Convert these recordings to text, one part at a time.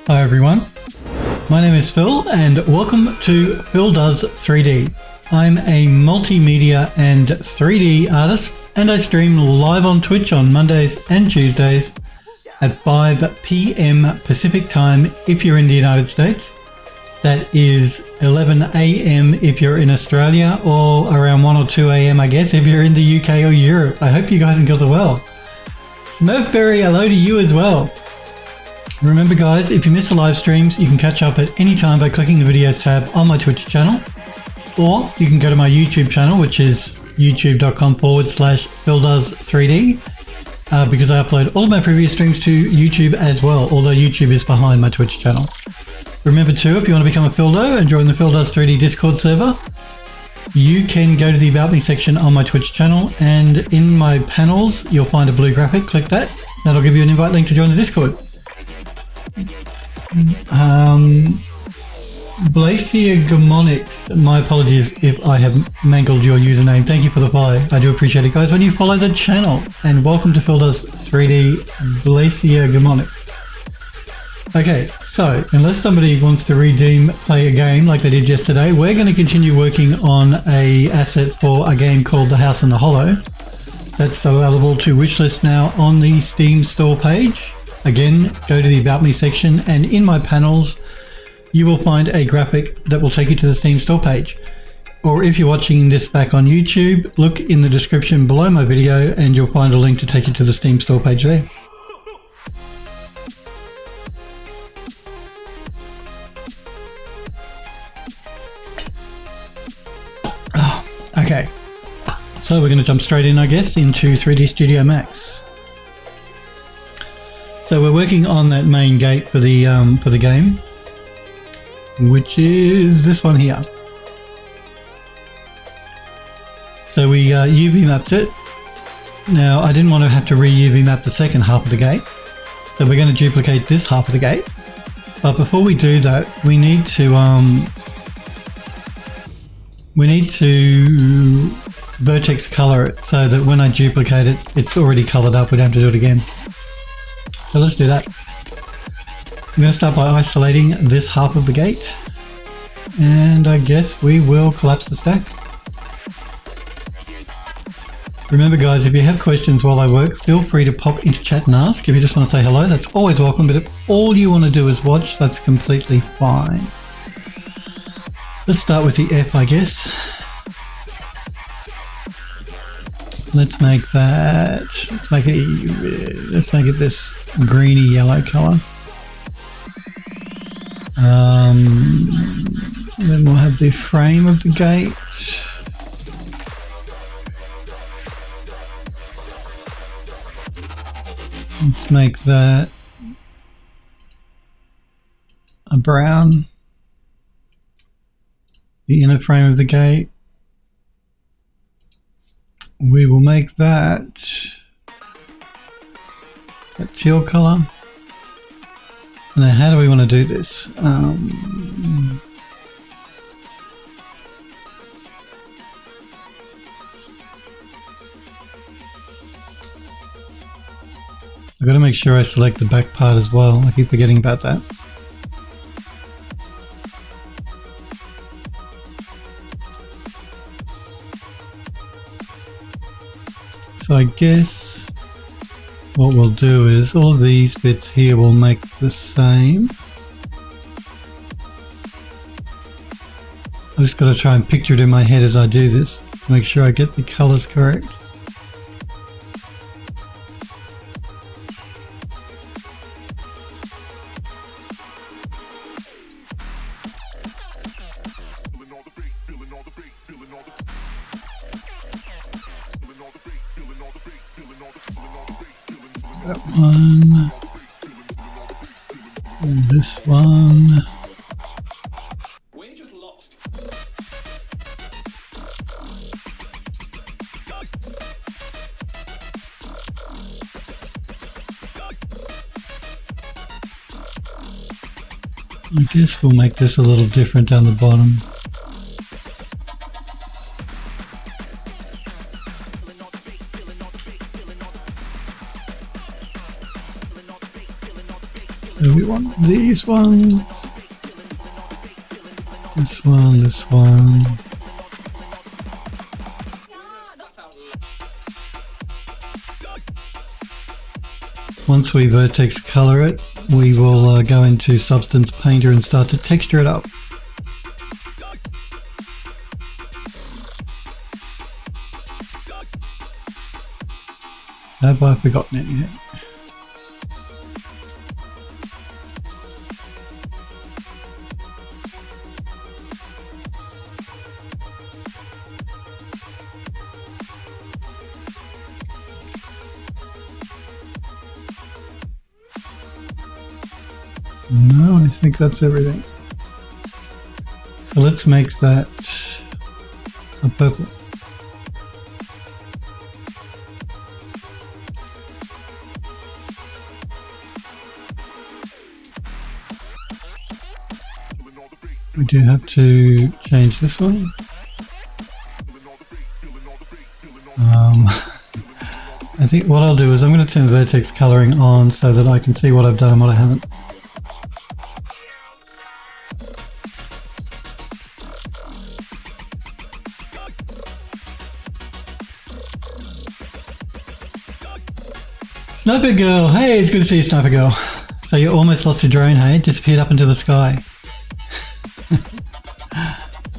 Hi everyone, my name is Phil and welcome to Phil Does 3D. I'm a multimedia and 3D artist and I stream live on Twitch on Mondays and Tuesdays at 5 p.m. Pacific time if you're in the United States. That is 11 a.m. if you're in Australia, or around 1 or 2 a.m. I guess if you're in the UK or Europe. I hope you guys and girls are well. Smurfberry, hello to you as well. Remember guys, if you miss the live streams, you can catch up at any time by clicking the videos tab on my Twitch channel, or you can go to my YouTube channel, which is youtube.com/PhilDoes3D, because I upload all of my previous streams to YouTube as well, although YouTube is behind my Twitch channel. Remember too, if you want to become a Phildo and join the Phil Does 3D Discord server, you can go to the About Me section on my Twitch channel, and in my panels, you'll find a blue graphic. Click that. That'll give you an invite link to join the Discord. Blacia Gamonics, my apologies if I have mangled your username. Thank you for the follow. I do appreciate it, guys, when you follow the channel. And welcome to Phil Does 3D, Blacia Gamonics. Okay, so unless somebody wants to play a game like they did yesterday, we're going to continue working on a asset for a game called The House in the Hollow. That's available to wishlist now on the Steam store page. Again, go to the About Me section, and in my panels, you will find a graphic that will take you to the Steam store page. Or if you're watching this back on YouTube, look in the description below my video and you'll find a link to take you to the Steam store page there. Okay, so we're going to jump straight in, I guess, into 3D Studio Max. So we're working on that main gate for the game, which is this one here. So we UV mapped it. Now I didn't want to have to re-UV map the second half of the gate, so we're going to duplicate this half of the gate. But before we do that, we need to vertex color it so that when I duplicate it, it's already colored up. We don't have to do it again. So let's do that. I'm going to start by isolating this half of the gate, and I guess we will collapse the stack. Remember guys, if you have questions while I work, feel free to pop into chat and ask. If you just want to say hello, that's always welcome, but if all you want to do is watch, that's completely fine. Let's start with the F, I guess. Let's make it this greeny yellow color. Then we'll have the frame of the gate. Let's make that a brown. The inner frame of the gate, we will make that teal color. Now how do we want to do this? I've got to make sure I select the back part as well. I keep forgetting about that. So I guess what we'll do is all of these bits here will make the same. I just got to try and picture it in my head as I do this to make sure I get the colors correct. That one, and this one. We're just lost. I guess we'll make this a little different down the bottom. So we want these ones. This one, this one. Once we vertex color it, we will go into Substance Painter and start to texture it up. Have I forgotten anything? No, I think that's everything. So let's make that a purple. We do have to change this one. I think what I'll do is I'm going to turn vertex coloring on so that I can see what I've done and what I haven't. Sniper Girl, hey, it's good to see you, Sniper Girl. So you almost lost your drone, hey? It disappeared up into the sky.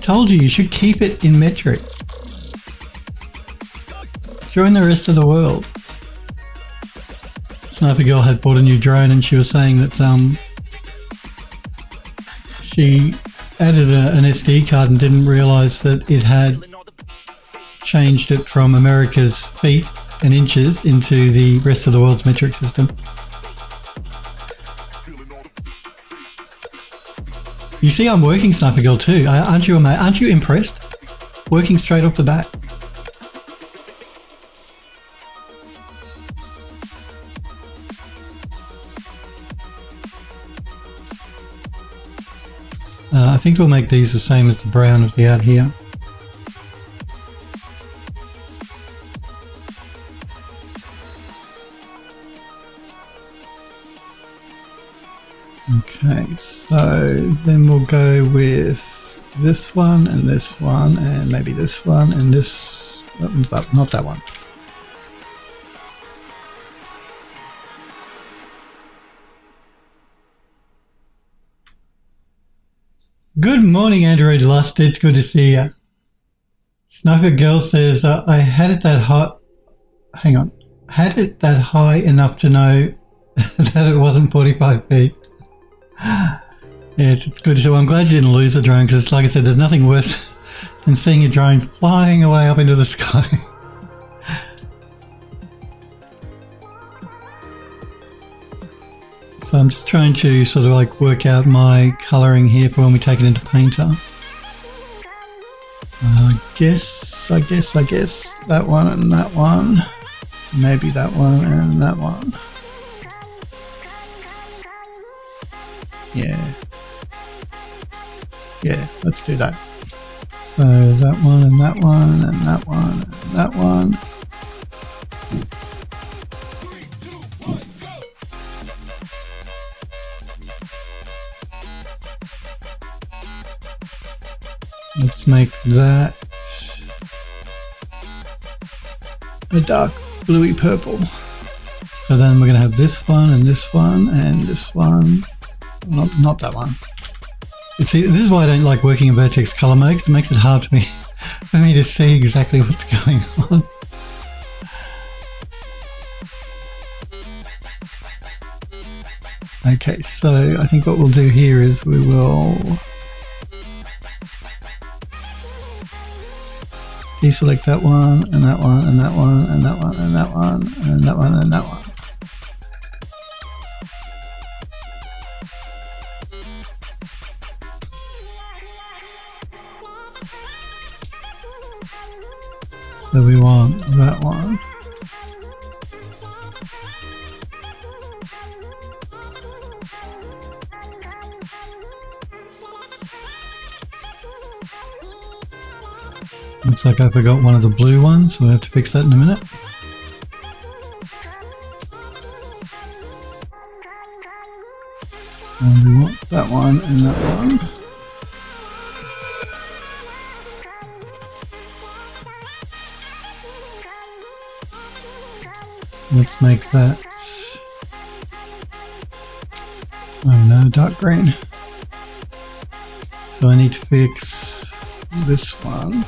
Told you should keep it in metric. Join the rest of the world. Sniper Girl had bought a new drone and she was saying that she added an SD card and didn't realise that it had changed it from America's feet and inches into the rest of the world's metric system. You see, I'm working, Sniper Girl, too. Aren't you, mate? Aren't you impressed? Working straight off the bat. I think we'll make these the same as the brown of the out here. Okay, so then we'll go with this one and maybe this one and this, not that one. Good morning, Android Lust. It's good to see you. Sniper Girl says, I had it that hot. Hang on. Had it that high enough to know that it wasn't 45 feet. Yeah, it's good. So I'm glad you didn't lose the drone because, like I said, there's nothing worse than seeing a drone flying away up into the sky. So I'm just trying to sort of like work out my colouring here for when we take it into Painter. I guess that one and that one. Maybe that one and that one. Yeah, let's do that. So that one and that one and that one and that one. Let's make that a dark bluey purple. So then we're going to have this one and this one and this one. Not that one. You see, this is why I don't like working in vertex color mode, because it makes it hard for me to see exactly what's going on. Okay, so I think what we'll do here is we will deselect that one and that one and that one and that one and that one and that one and that one. So we want that one. Looks like I forgot one of the blue ones, so we'll have to fix that in a minute. And we want that one and that one. Let's make that, oh no, dark green. So I need to fix this one.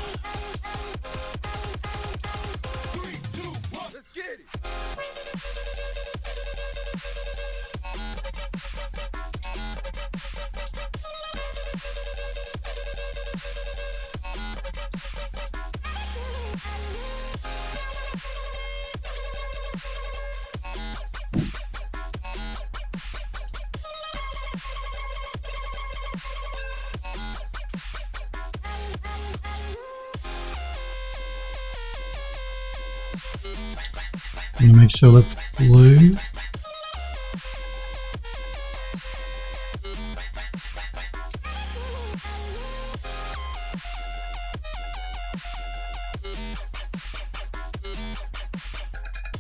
I'm gonna make sure that's blue.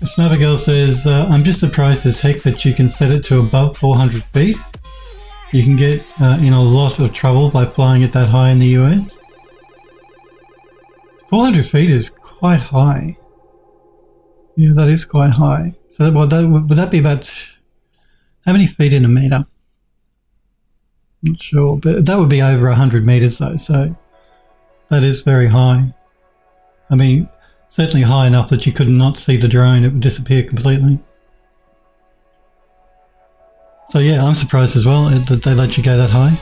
Sniper Girl says, I'm just surprised as heck that you can set it to above 400 feet. You can get in a lot of trouble by flying it that high in the US. 400 feet is quite high. Yeah, that is quite high. So would that be about, how many feet in a meter? Not sure, but that would be over 100 meters though, so that is very high. I mean, certainly high enough that you could not see the drone, it would disappear completely. So yeah, I'm surprised as well that they let you go that high.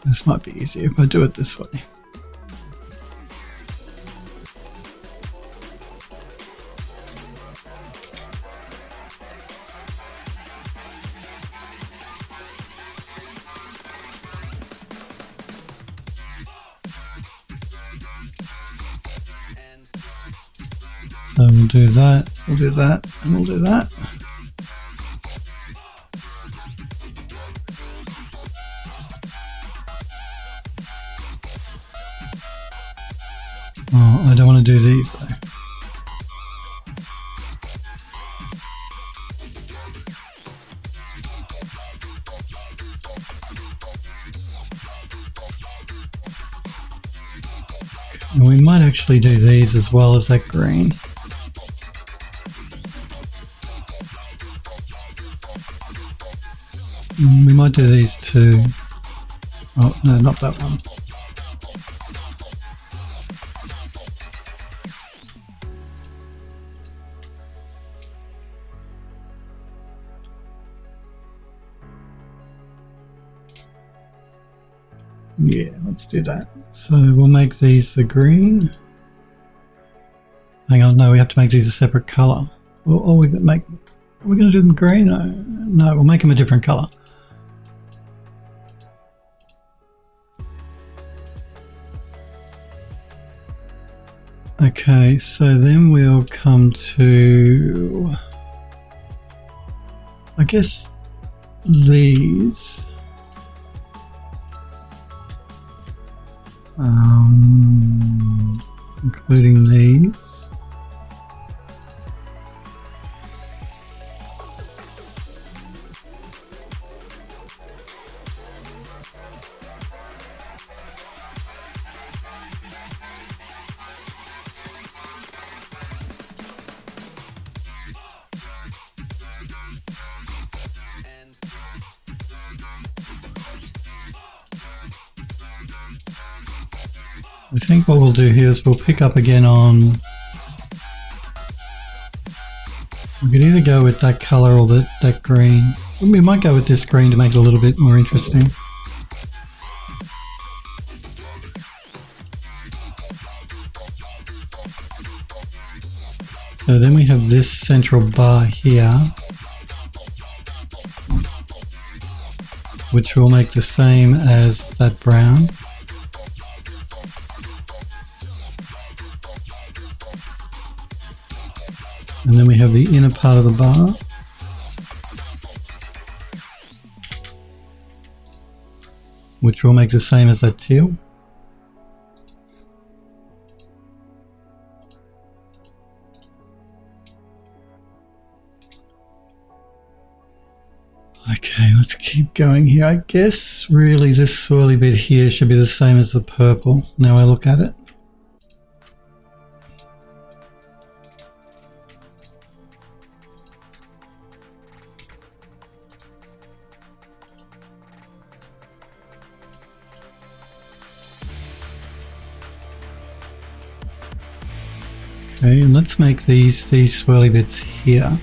This might be easier if I do it this way. So we'll do that, we'll do that, and we'll do that. Oh, I don't want to do these though. And we might actually do these as well as that green. We might do these too. Oh, no, not that one. Yeah, let's do that. So we'll make these the green. Hang on, no, we have to make these a separate color. Or we can make, are we going to do them green? No, we'll make them a different color. Okay, so then we'll come to, I guess, these. Including these. I think what we'll do here is we'll pick up again on, we could either go with that color or that green. We might go with this green to make it a little bit more interesting. So then we have this central bar here. which will make the same as that brown. And then we have the inner part of the bar. Which will make the same as that teal. Okay, let's keep going here. I guess really this swirly bit here should be the same as the purple. Now I look at it. Okay, and let's make these swirly bits here.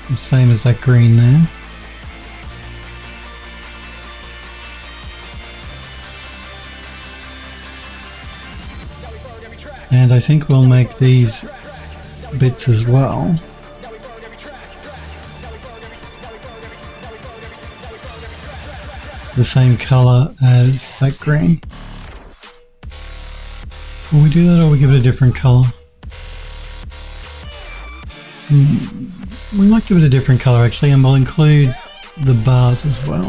The same as that green there. And I think we'll make these bits as well. The same colour as that green. Will we do that or we give it a different colour? We might give it a different colour actually, and we'll include the bars as well.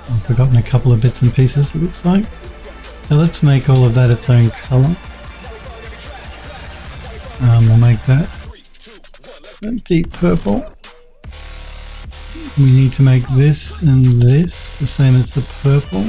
I've forgotten a couple of bits and pieces, it looks like. So let's make all of that its own colour. We'll make that a deep purple. We need to make this and this the same as the purple.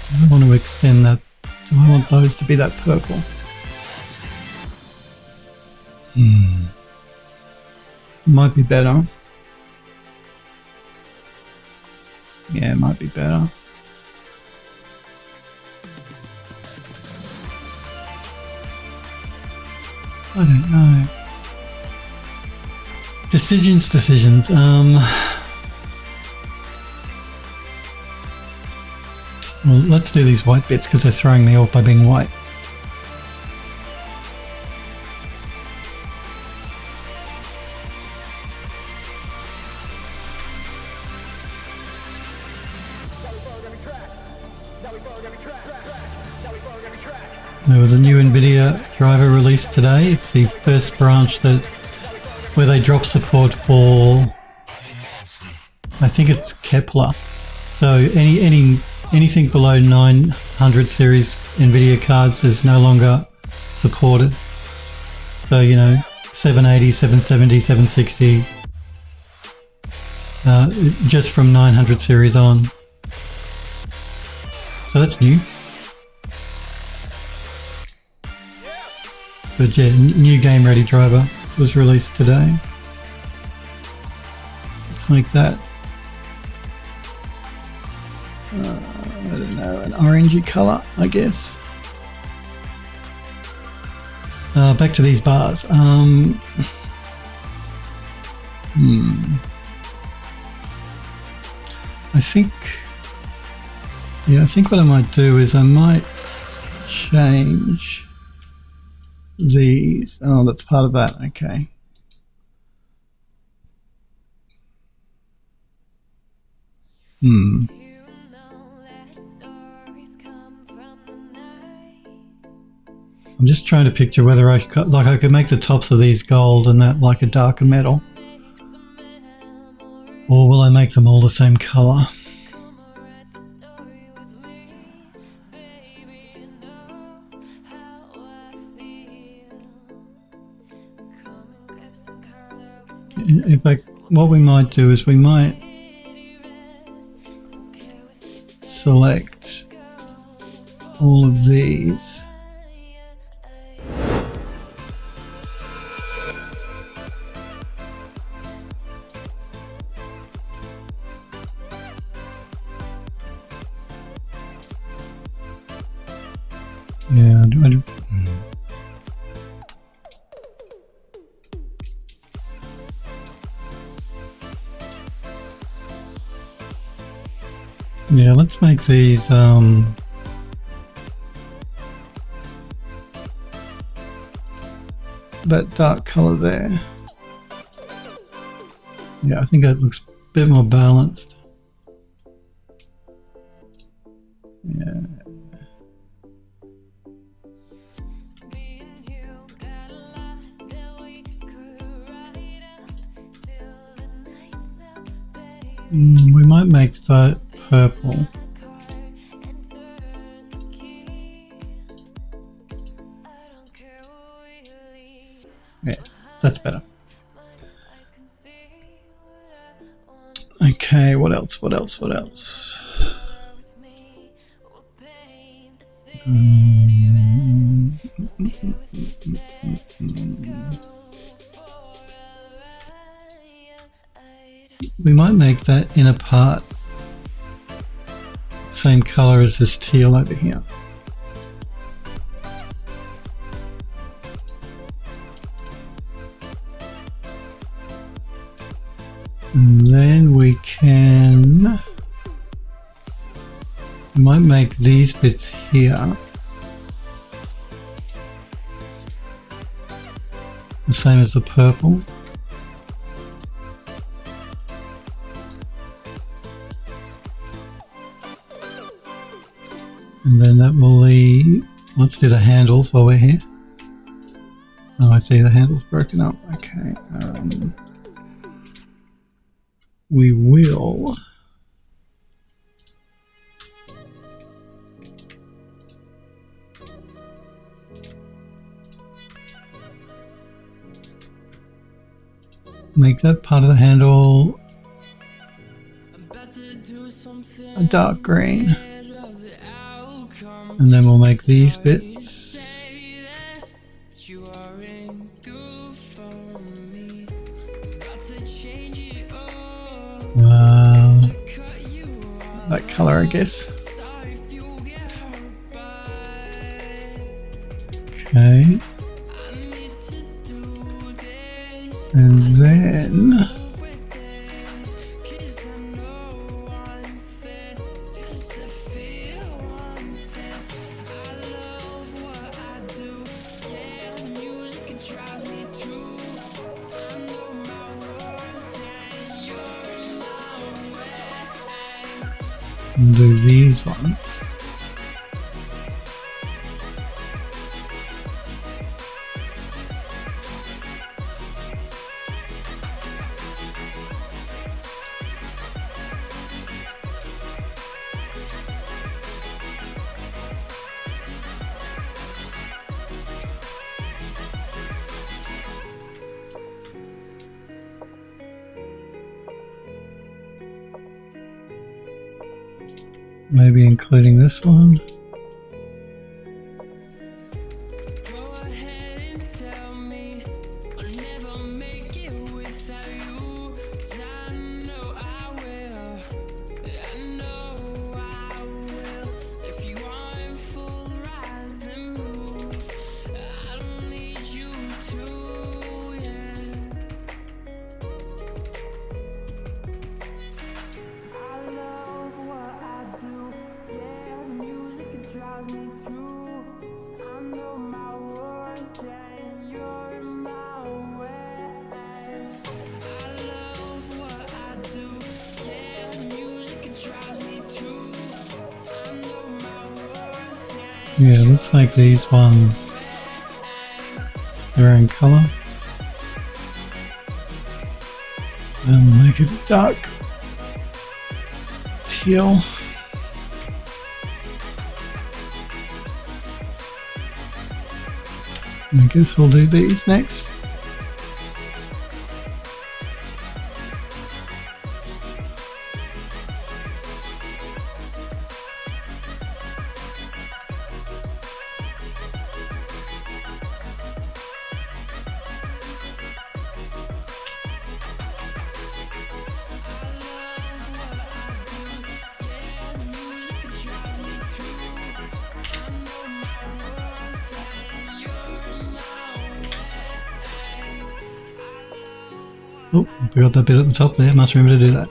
I want to extend that. Do I want those to be that purple? Might be better. Yeah, it might be better. I don't know. Decisions. Well, let's do these white bits because they're throwing me off by being white. There was a new NVIDIA driver released today. It's the first branch where they drop support for, I think it's Kepler. So anything below 900 series NVIDIA cards is no longer supported. So, 780, 770, 760, just from 900 series on. So that's new. But yeah, new game ready driver was released today. Let's make that, I don't know, an orangey colour, I guess. Back to these bars. I think what I might do is I might change these. Oh, that's part of that. Okay. I'm just trying to picture whether I could make the tops of these gold and that like a darker metal, or will I make them all the same color? In fact, what we might do is we might select all of these Yeah, yeah, let's make these that dark color there. Yeah, I think that looks a bit more balanced. Yeah. We might make that purple. Yeah, that's better. Okay, what else? What else? What else? We might make that inner part same color as this teal over here. And then we might make these bits here the same as the purple. And then that will leave, let's do the handles while we're here. Oh, I see the handles broken up. Okay. We will make that part of the handle a dark green. And then we'll make these bits that color, I guess. Okay. And then do these ones. Maybe including this one. Yeah, let's make these ones their own color. Then make it dark teal. I guess we'll do these next. Oh, we got that bit at the top there. Must remember to do that.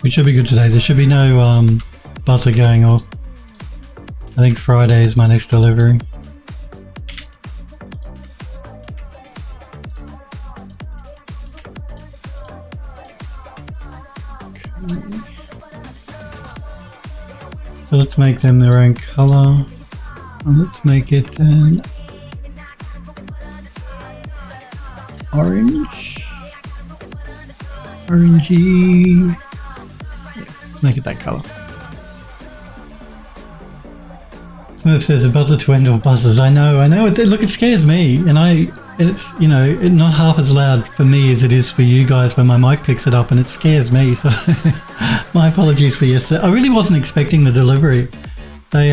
We should be good today. There should be no buzzer going off. I think Friday is my next delivery. Okay. So let's make them their own color. And let's make it an orange. Orangey. Let's make it that color. Merv says a buzzer to end all buzzers. I know. Look, it scares me, and it's, you know, not half as loud for me as it is for you guys when my mic picks it up, and it scares me. So my apologies for yesterday. I really wasn't expecting the delivery. They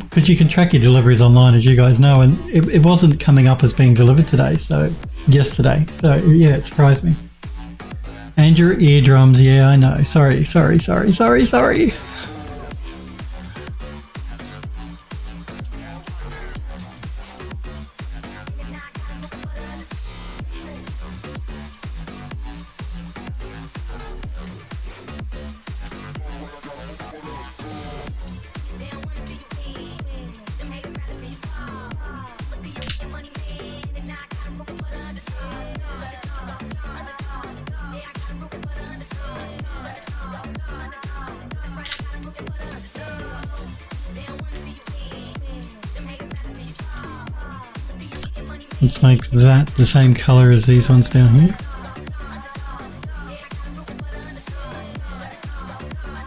because you can track your deliveries online, as you guys know, and it wasn't coming up as being delivered today. So yesterday. So yeah, it surprised me. And your eardrums, yeah, I know. Sorry. Let's make that the same color as these ones down here.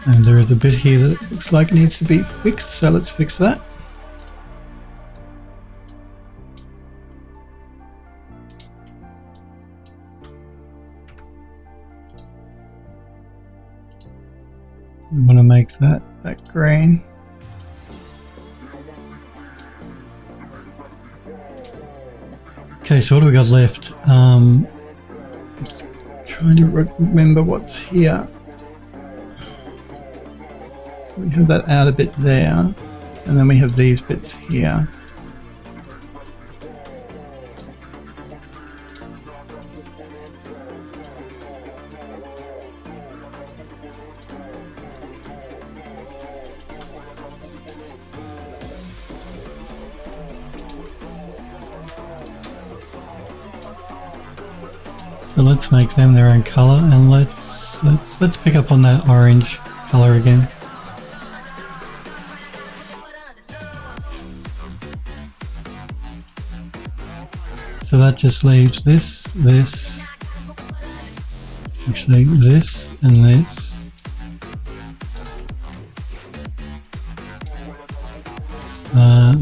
And there is a bit here that looks like needs to be fixed, so let's fix that. We want to make that green. Okay, so what do we got left? Just trying to remember what's here. So we have that outer bit there, and then we have these bits here. So let's make them their own color, and let's pick up on that orange color again. So that just leaves this, actually this and this.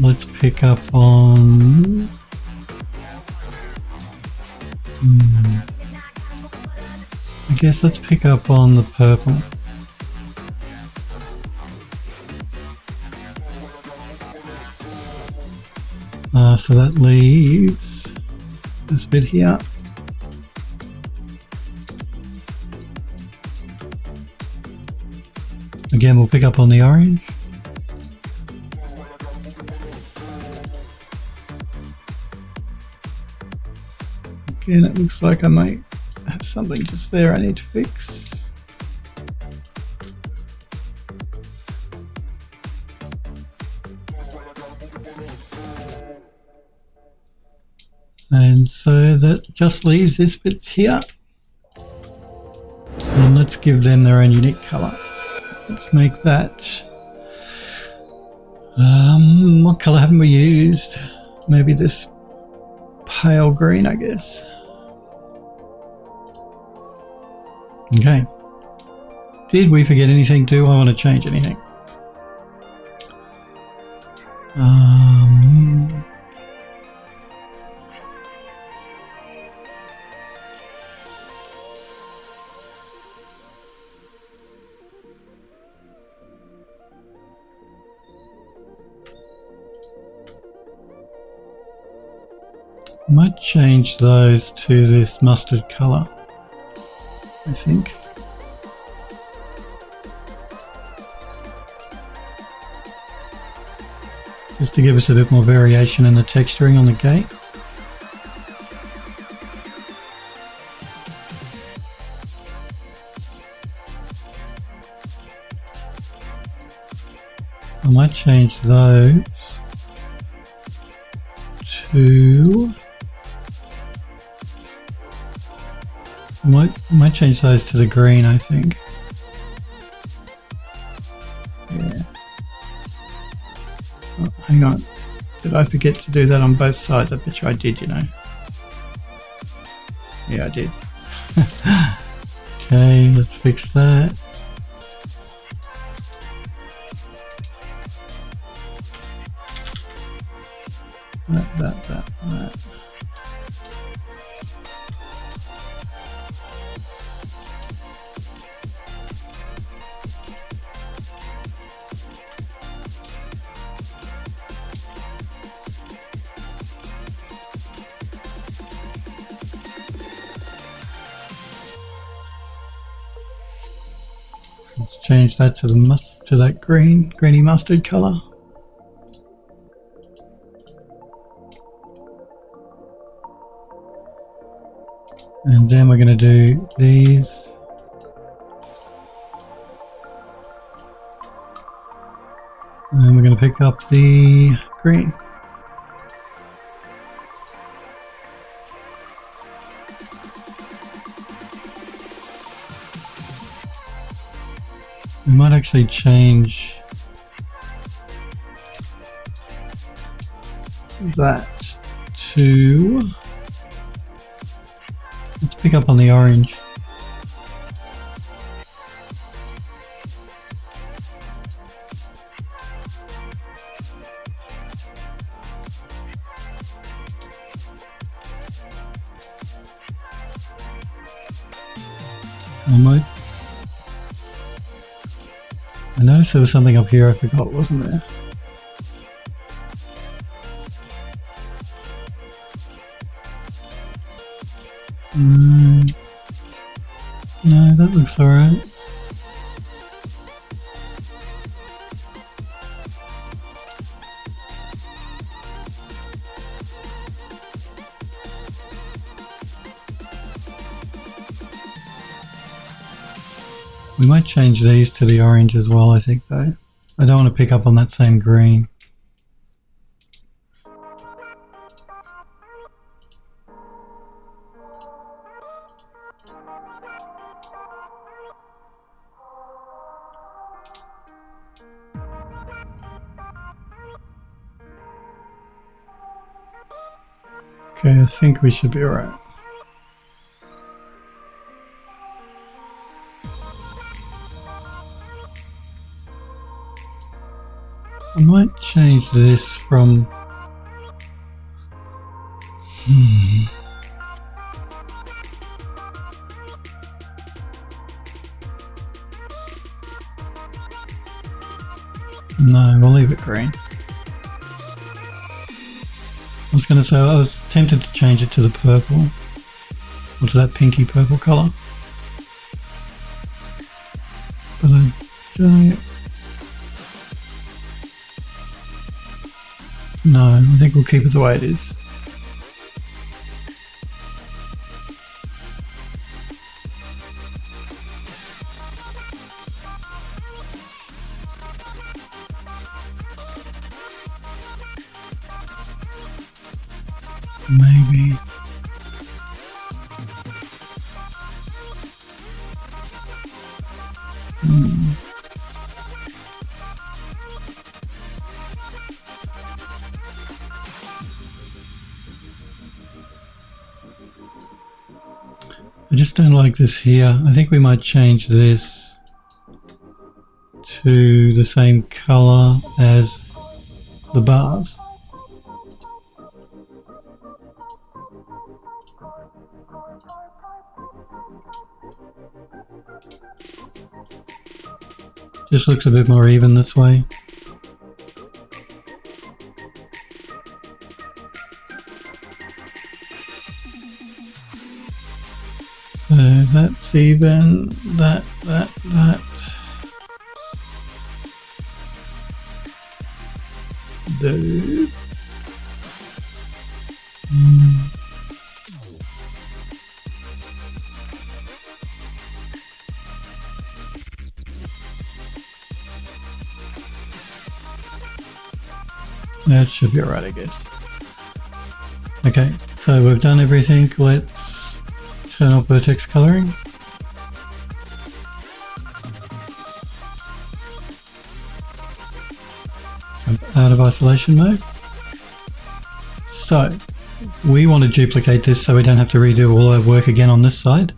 Let's pick up on I guess let's pick up on the purple. So that leaves this bit here. Again, we'll pick up on the orange. Again, it looks like I might have something just there I need to fix. And so that just leaves this bit here. And let's give them their own unique color. Let's make that. What color haven't we used? Maybe this pale green, I guess. Okay. Did we forget anything? Do I want to change anything? Um, might change those to this mustard color, I think. Just to give us a bit more variation in the texturing on the gate. I might change those to... I might change those to the green, I think. Yeah. Oh, hang on. Did I forget to do that on both sides? I bet you I did, you know. Yeah, I did. Okay, let's fix that. That. Let's change that to that greeny mustard color. And then we're going to do these. And we're going to pick up the green. We might actually change that to... Let's pick up on the orange. I noticed there was something up here I forgot, wasn't there? No, that looks alright. We might change these to the orange as well, I think, though. I don't want to pick up on that same green. Okay, I think we should be alright. I might change this from... No, we'll leave it green. I was going to say, I was tempted to change it to the purple, or to that pinky purple colour, but I don't. No, I think we'll keep it the way it is. Maybe. I just don't like this here. I think we might change this to the same color as the bars. Just looks a bit more even this way. So that's even, that. Those. That should be alright, I guess. Okay, so we've done everything. Let's turn off vertex coloring. Out of isolation mode. So we want to duplicate this so we don't have to redo all our work again on this side.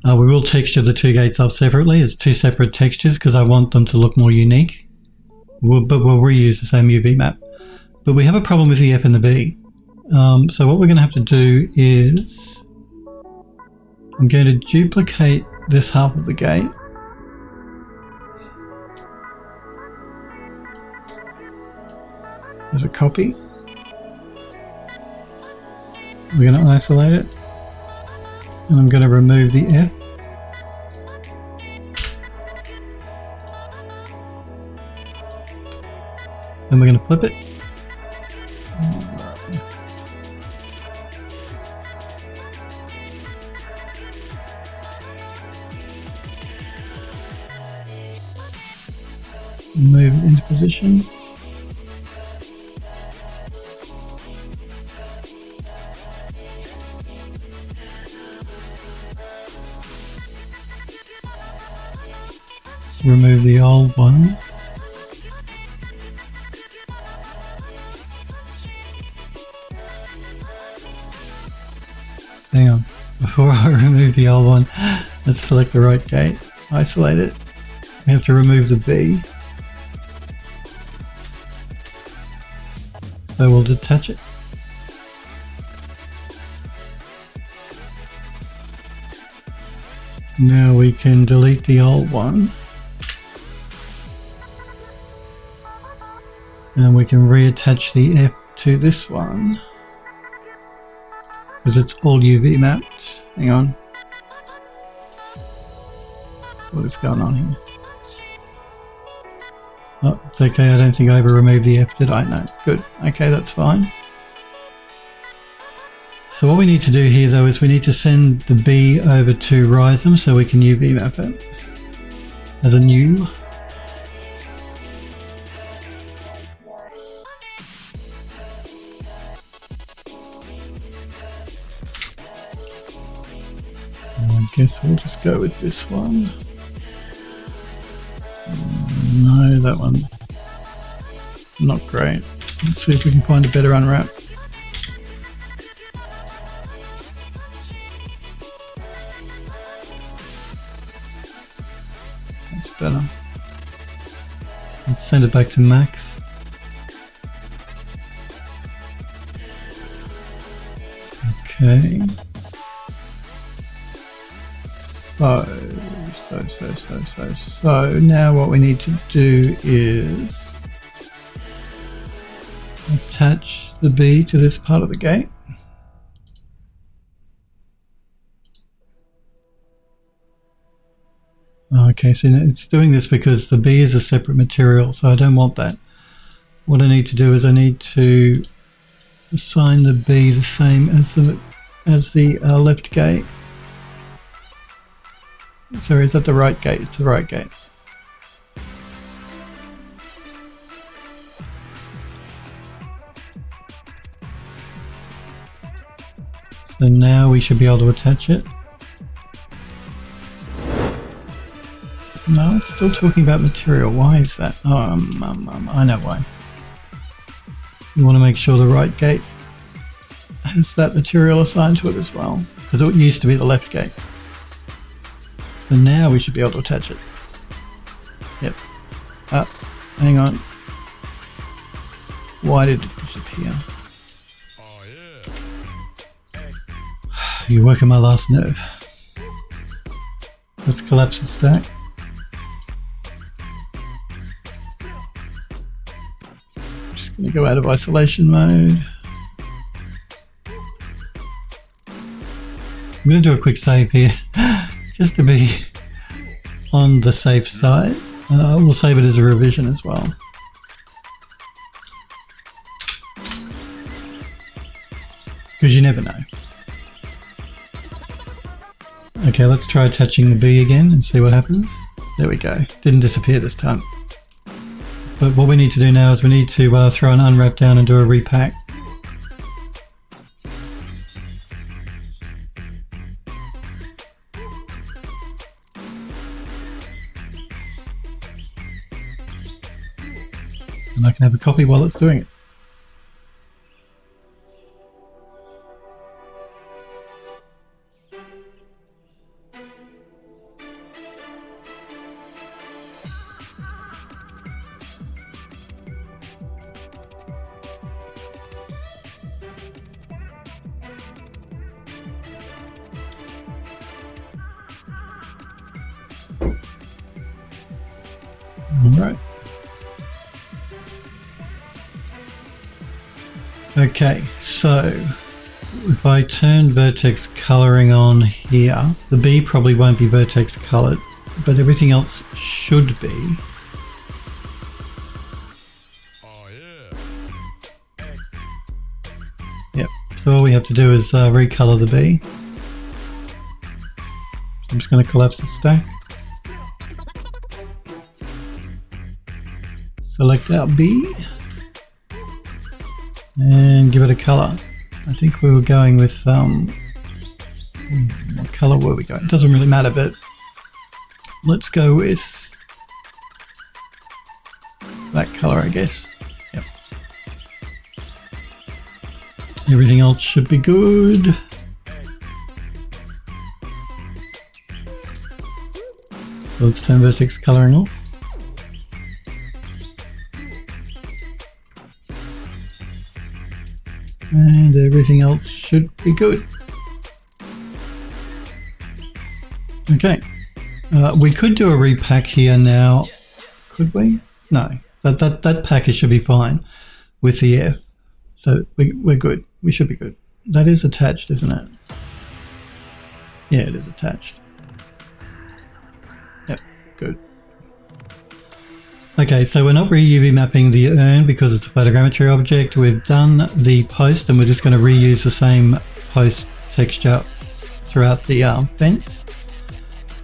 We will texture the two gates up separately as two separate textures because I want them to look more unique. But we'll reuse the same UV map. But we have a problem with the F and the B. So what we're going to have to do is I'm going to duplicate this half of the gate. As a copy. We're going to isolate it. And I'm going to remove the F. Then we're going to flip it. Move it into position. Remove the old one. Hang on, before I remove the old one, let's select the right gate, isolate it. We have to remove the B. So we'll detach it. Now we can delete the old one. And we can reattach the F to this one. Because it's all UV mapped. Hang on. What is going on here? Oh, it's okay. I don't think I ever removed the F, did I? No. Good. Okay, that's fine. So what we need to do here though is we need to send the B over to Rhythm so we can UV map it as a new. I guess we'll just go with this one. No, that one. Not great. Let's see if we can find a better unwrap. That's better. Let's send it back to max. Okay. So now what we need to do is attach the B to this part of the gate. Okay, so it's doing this because the B is a separate material, so I don't want that. What I need to do is I need to assign the B the same as the left gate. Sorry, is that the right gate? It's the right gate. So now we should be able to attach it. No, it's still talking about material. Why is that? Oh, I know why. You want to make sure the right gate has that material assigned to it as well, because it used to be the left gate. So now we should be able to attach it. Yep. Hang on. why did it disappear? You're working my last nerve. Let's collapse the stack. Just gonna go out of isolation mode. I'm gonna do a quick save here, just to be on the safe side. We'll save it as a revision as well. Because you never know. Okay, let's try attaching the B again and see what happens. There we go. Didn't disappear this time. But what we need to do now is we need to throw an unwrap down and do a repack. And I can have a copy while it's doing it. Alright. Okay, so if I turn vertex coloring on here, the B probably won't be vertex colored, but everything else should be. Oh yeah. Yep, so all we have to do is recolor the B. I'm just going to collapse the stack. Select our B and give it a color. I think we were going with what color were we going? It doesn't really matter, but let's go with that color, I guess. Yep. Everything else should be good. So let's turn vertex coloring off. And everything else should be good. Okay, we could do a repack here now, could we? No, that package should be fine with the air. So we're good, we should be good. That is attached, isn't it? Yeah, it is attached. Yep, good. Okay, so we're not re-UV mapping the urn because it's a photogrammetry object. We've done the post and we're just going to reuse the same post texture throughout the fence.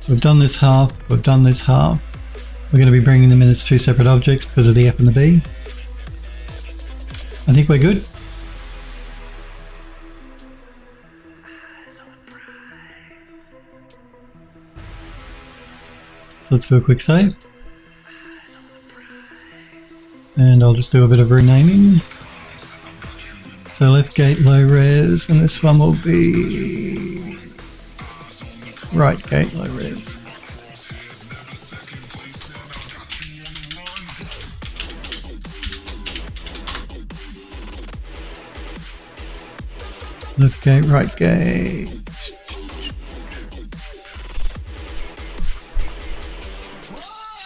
We've done this half, we've done this half. We're going to be bringing them in as two separate objects because of the F and the B. I think we're good. So let's do a quick save. And I'll just do a bit of renaming. So left gate low res, and this one will be right gate low res. Left gate, right gate.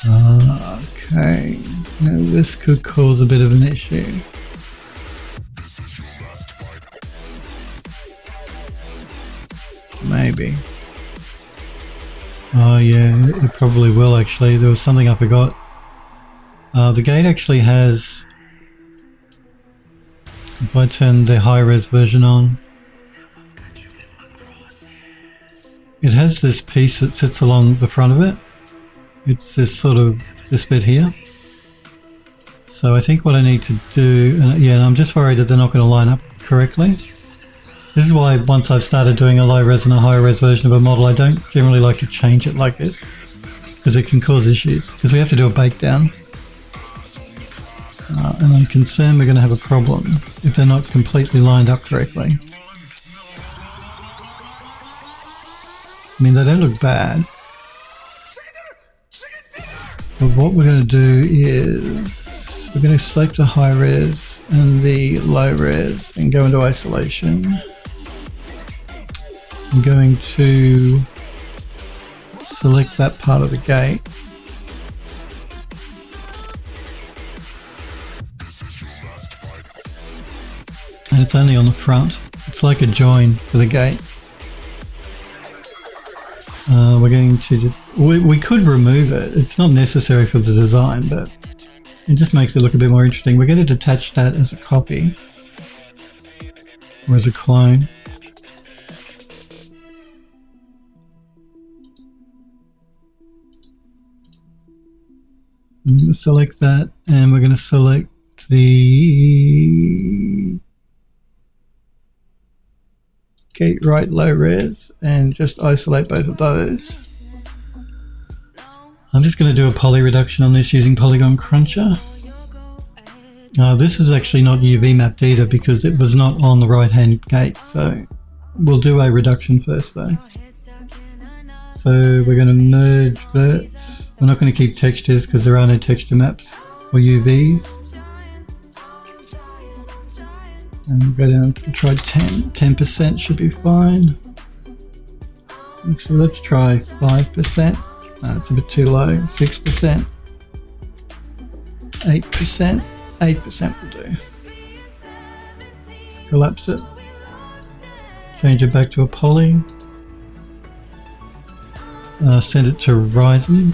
Okay. Now this could cause a bit of an issue. Maybe. Oh yeah, it probably will actually. There was something I forgot. The gate actually has, if I turn the high res version on, it has this piece that sits along the front of it. It's this sort of, this bit here. So I think what I need to do, and I'm just worried that they're not going to line up correctly. This is why once I've started doing a low res and a higher res version of a model, I don't generally like to change it like this, because it can cause issues, because we have to do a bake down. And I'm concerned we're going to have a problem if they're not completely lined up correctly. I mean, they don't look bad. But what we're going to do is we're going to select a high res and the low res and go into isolation. I'm going to select that part of the gate. And it's only on the front. It's like a join for the gate. We're going to, we could remove it. It's not necessary for the design, but it just makes it look a bit more interesting. We're going to detach that as a copy or as a clone. I'm going to select that, and we're going to select the gate right low res and just isolate both of those. I'm just going to do a poly reduction on this using Polygon Cruncher. This is actually not UV mapped either because it was not on the right hand gate, so we'll do a reduction first though. So we're going to merge verts. We're not going to keep textures because there are no texture maps or UVs. And we'll go down to try 10% should be fine. Actually, let's try 5%. No, it's a bit too low. 6%. 8%. 8% will do. Collapse it. Change it back to a poly. Send it to Ryzen.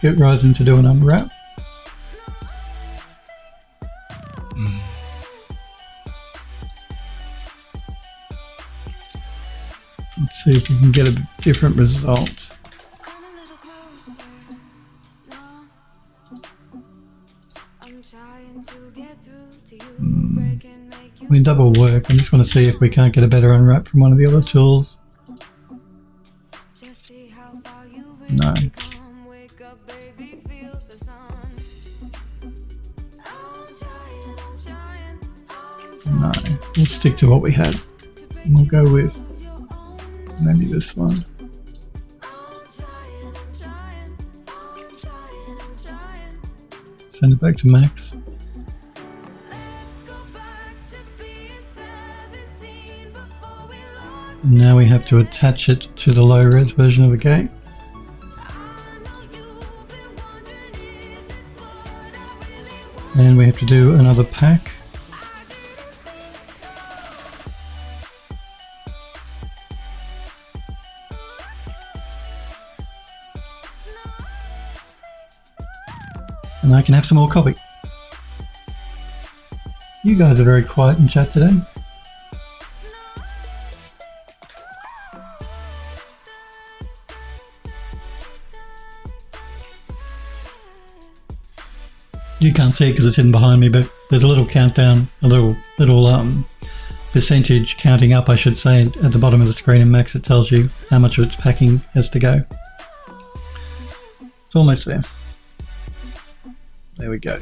Get Ryzen to do an unwrap. Let's see if we can get a different result. We double work. I just want to see if we can't get a better unwrap from one of the other tools. No. No. We'll stick to what we had. And we'll go with maybe this one. Send it back to max. And now we have to attach it to the low res version of the gate. And we have to do another pack. And I can have some more coffee. You guys are very quiet in chat today. You can't see it because it's hidden behind me, but there's a little countdown, a little percentage counting up, I should say, at the bottom of the screen in Max. It tells you how much of its packing has to go. It's almost there. There we go.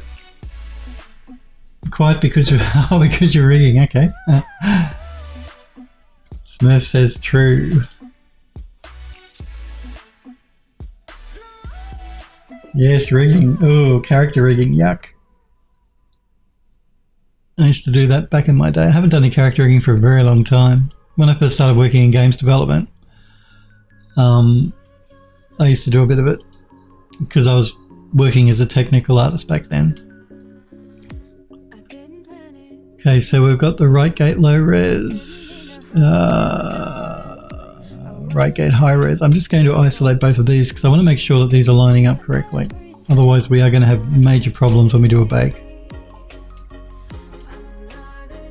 Quiet because you're rigging. Okay. Smurf says true. Yes, rigging. Oh, character rigging. Yuck. I used to do that back in my day. I haven't done any character rigging for a very long time. When I first started working in games development, I used to do a bit of it because I was working as a technical artist back then. Okay, so we've got the right gate low res, right gate high res. I'm just going to isolate both of these because I want to make sure that these are lining up correctly. Otherwise we are going to have major problems when we do a bake.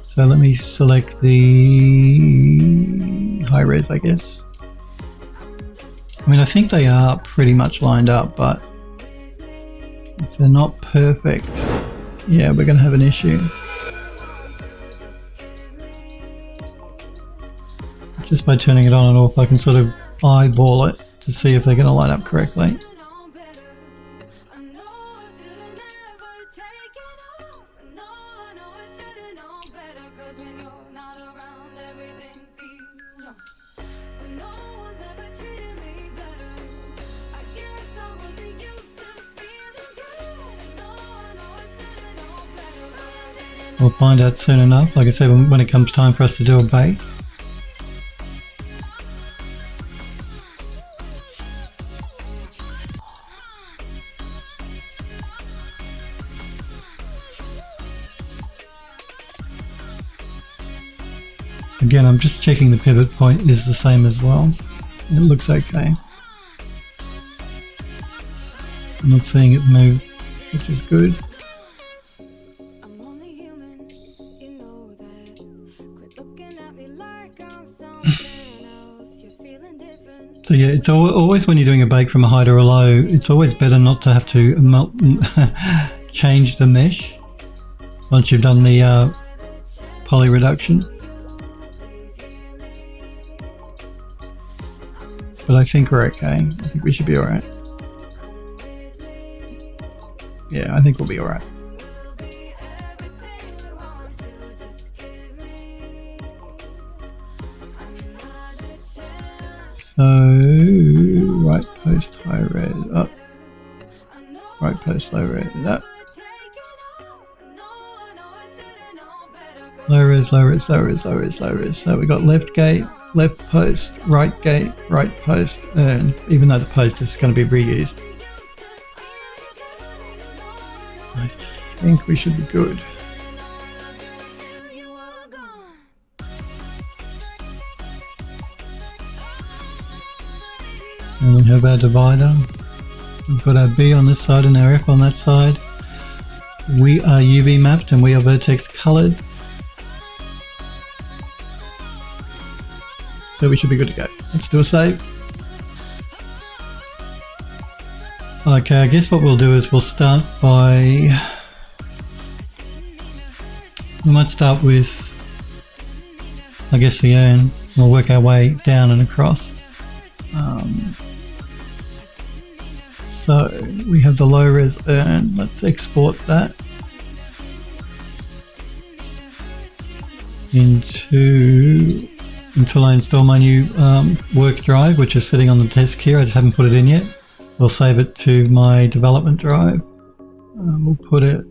So let me select the high res, I guess. I mean, I think they are pretty much lined up, but if they're not perfect, yeah, we're going to have an issue. Just by turning it on and off, I can sort of eyeball it to see if they're going to line up correctly. We'll find out soon enough. Like I said, when it comes time for us to do a bake. Again, I'm just checking the pivot point is the same as well. It looks okay. I'm not seeing it move, which is good. So yeah, it's always when you're doing a bake from a high to a low, it's always better not to have to change the mesh once you've done the poly reduction. But I think we're okay. I think we should be alright. Yeah, I think we'll be alright. So, right post, high res, up. Right post, low res, up. Low res, low res, low res, low res, low res. So we got left gate, left post, right post, earn, even though the post is going to be reused. I think we should be good. And we have our divider. We've got our B on this side and our F on that side. We are UV mapped and we are vertex colored. So we should be good to go. Let's do a save. Okay, I guess what we'll do is we'll start by... We might start with, I guess, the urn. We'll work our way down and across. So we have the low res urn. Let's export that until I install my new work drive, which is sitting on the desk here. I just haven't put it in yet. We'll save it to my development drive. We'll put it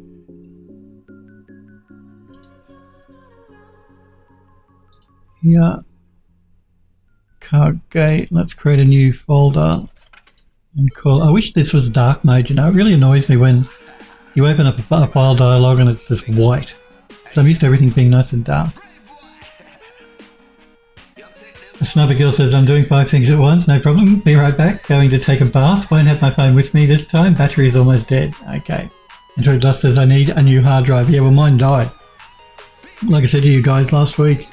here. Card gate. Let's create a new folder and call. I wish this was dark mode. You know, it really annoys me when you open up a file dialog and it's this white. So I'm used to everything being nice and dark. Sniper Girl says, I'm doing 5 things at once, no problem. Be right back. Going to take a bath. Won't have my phone with me this time. Battery is almost dead. Okay. Intro Dust says, I need a new hard drive. Yeah, well, mine died. Like I said to you guys last week,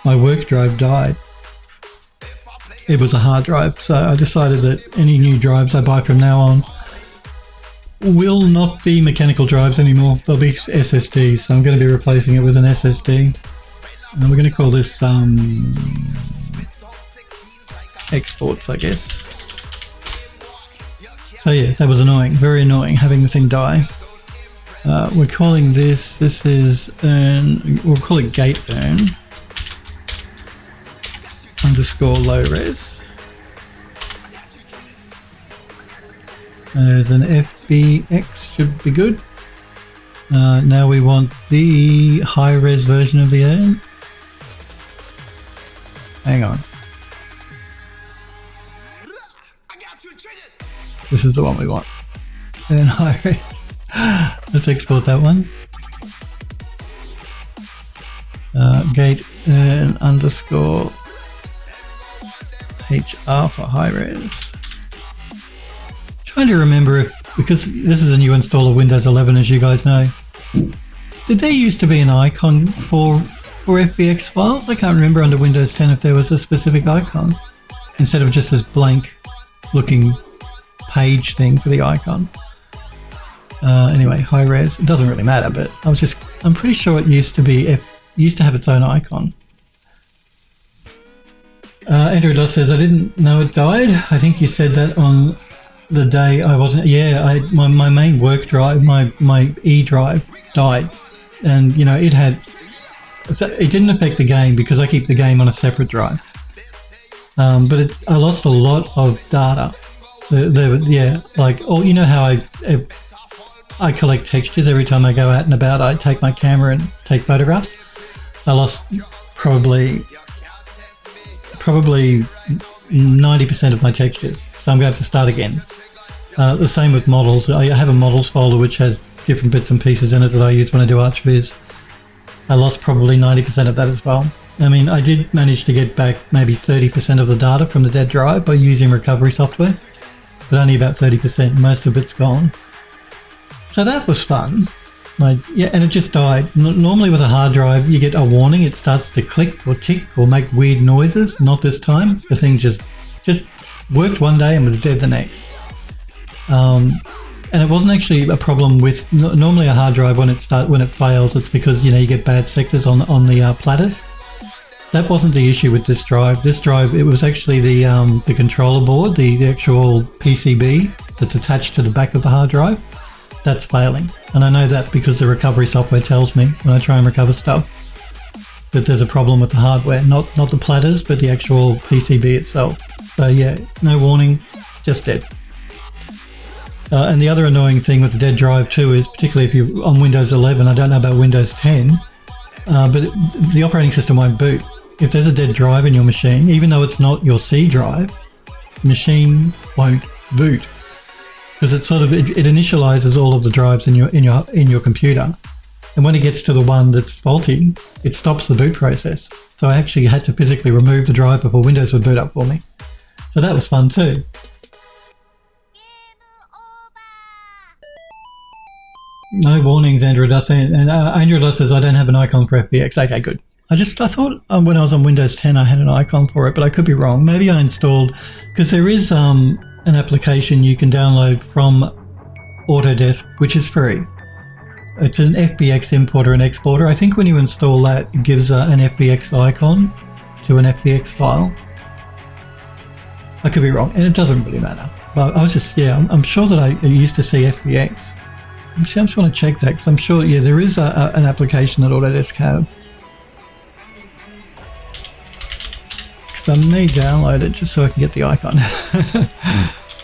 my work drive died. It was a hard drive, so I decided that any new drives I buy from now on will not be mechanical drives anymore. They'll be SSDs, so I'm going to be replacing it with an SSD. And we're going to call this exports, I guess. So yeah, that was annoying, very annoying having the thing die. We're calling this is earn, we'll call it gate earn underscore low res. There's an FBX, should be good. Now we want the high res version of the earn. Hang on. This is the one we want. Earn high res. Let's export that one. Gate earn underscore HR for high res. Trying to remember if, because this is a new install of Windows 11, as you guys know. Did there used to be an icon for FBX files? I can't remember under Windows 10 if there was a specific icon instead of just this blank looking page thing for the icon. Anyway, high res. It doesn't really matter, but I'm pretty sure it used to have its own icon. Andrew Dust says, I didn't know it died. I think you said that on the day I wasn't. Yeah, my main work drive, my E drive died, and you know it didn't affect the game because I keep the game on a separate drive. But I lost a lot of data. Yeah, like you know how I collect textures every time I go out and about. I take my camera and take photographs. I lost probably 90% of my textures, so I'm going to have to start again. The same with models. I have a models folder which has different bits and pieces in it that I use when I do ArchViz. I lost probably 90% of that as well. I mean, I did manage to get back maybe 30% of the data from the dead drive by using recovery software, but only about 30%. Most of it's gone. So that was fun. Yeah, and it just died. Normally with a hard drive, you get a warning. It starts to click or tick or make weird noises. Not this time. The thing just worked one day and was dead the next. And it wasn't actually a problem with normally a hard drive when it fails. It's because you get bad sectors on the platters. That wasn't the issue with this drive. This drive, it was actually the controller board, the actual PCB that's attached to the back of the hard drive. That's failing, and I know that because the recovery software tells me when I try and recover stuff that there's a problem with the hardware, not the platters, but the actual PCB itself. So yeah, no warning, just dead. And the other annoying thing with the dead drive too is, particularly if you're on Windows 11, I don't know about Windows 10, but the operating system won't boot. If there's a dead drive in your machine, even though it's not your C drive, the machine won't boot. Because it initializes all of the drives in your computer, and when it gets to the one that's faulty, it stops the boot process. So I actually had to physically remove the drive before Windows would boot up for me. So that was fun too. No warnings, Android does. And Android does says I don't have an icon for FBX. Okay, good. I thought when I was on Windows 10 I had an icon for it, but I could be wrong. Maybe I installed, because there is an application you can download from Autodesk, which is free. It's an FBX importer and exporter. I think when you install that, it gives an FBX icon to an FBX file. I could be wrong, and it doesn't really matter. But I was just, I'm sure that I used to see FBX. Actually, I just want to check that, because I'm sure, there is an application that Autodesk have. So I may download it just so I can get the icon.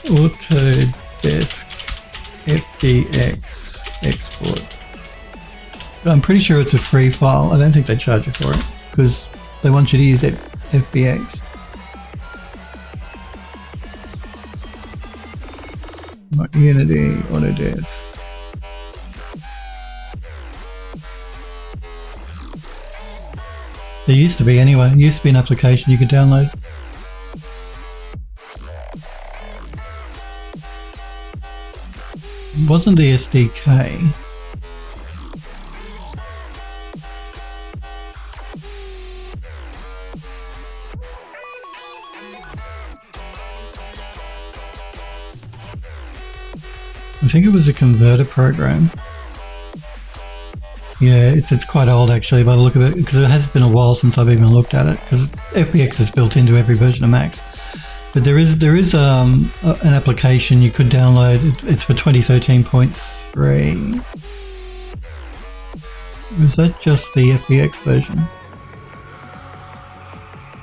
Autodesk FBX export. I'm pretty sure it's a free file. I don't think they charge you for it because they want you to use FBX. Not Unity, Autodesk. There used to be anyway. It used to be an application you could download. It wasn't the SDK. I think it was a converter program. Yeah, it's quite old actually by the look of it, because it has been a while since I've even looked at it, because FBX is built into every version of Mac. But there is an application you could download. It's for 2013.3. Is that just the FBX version?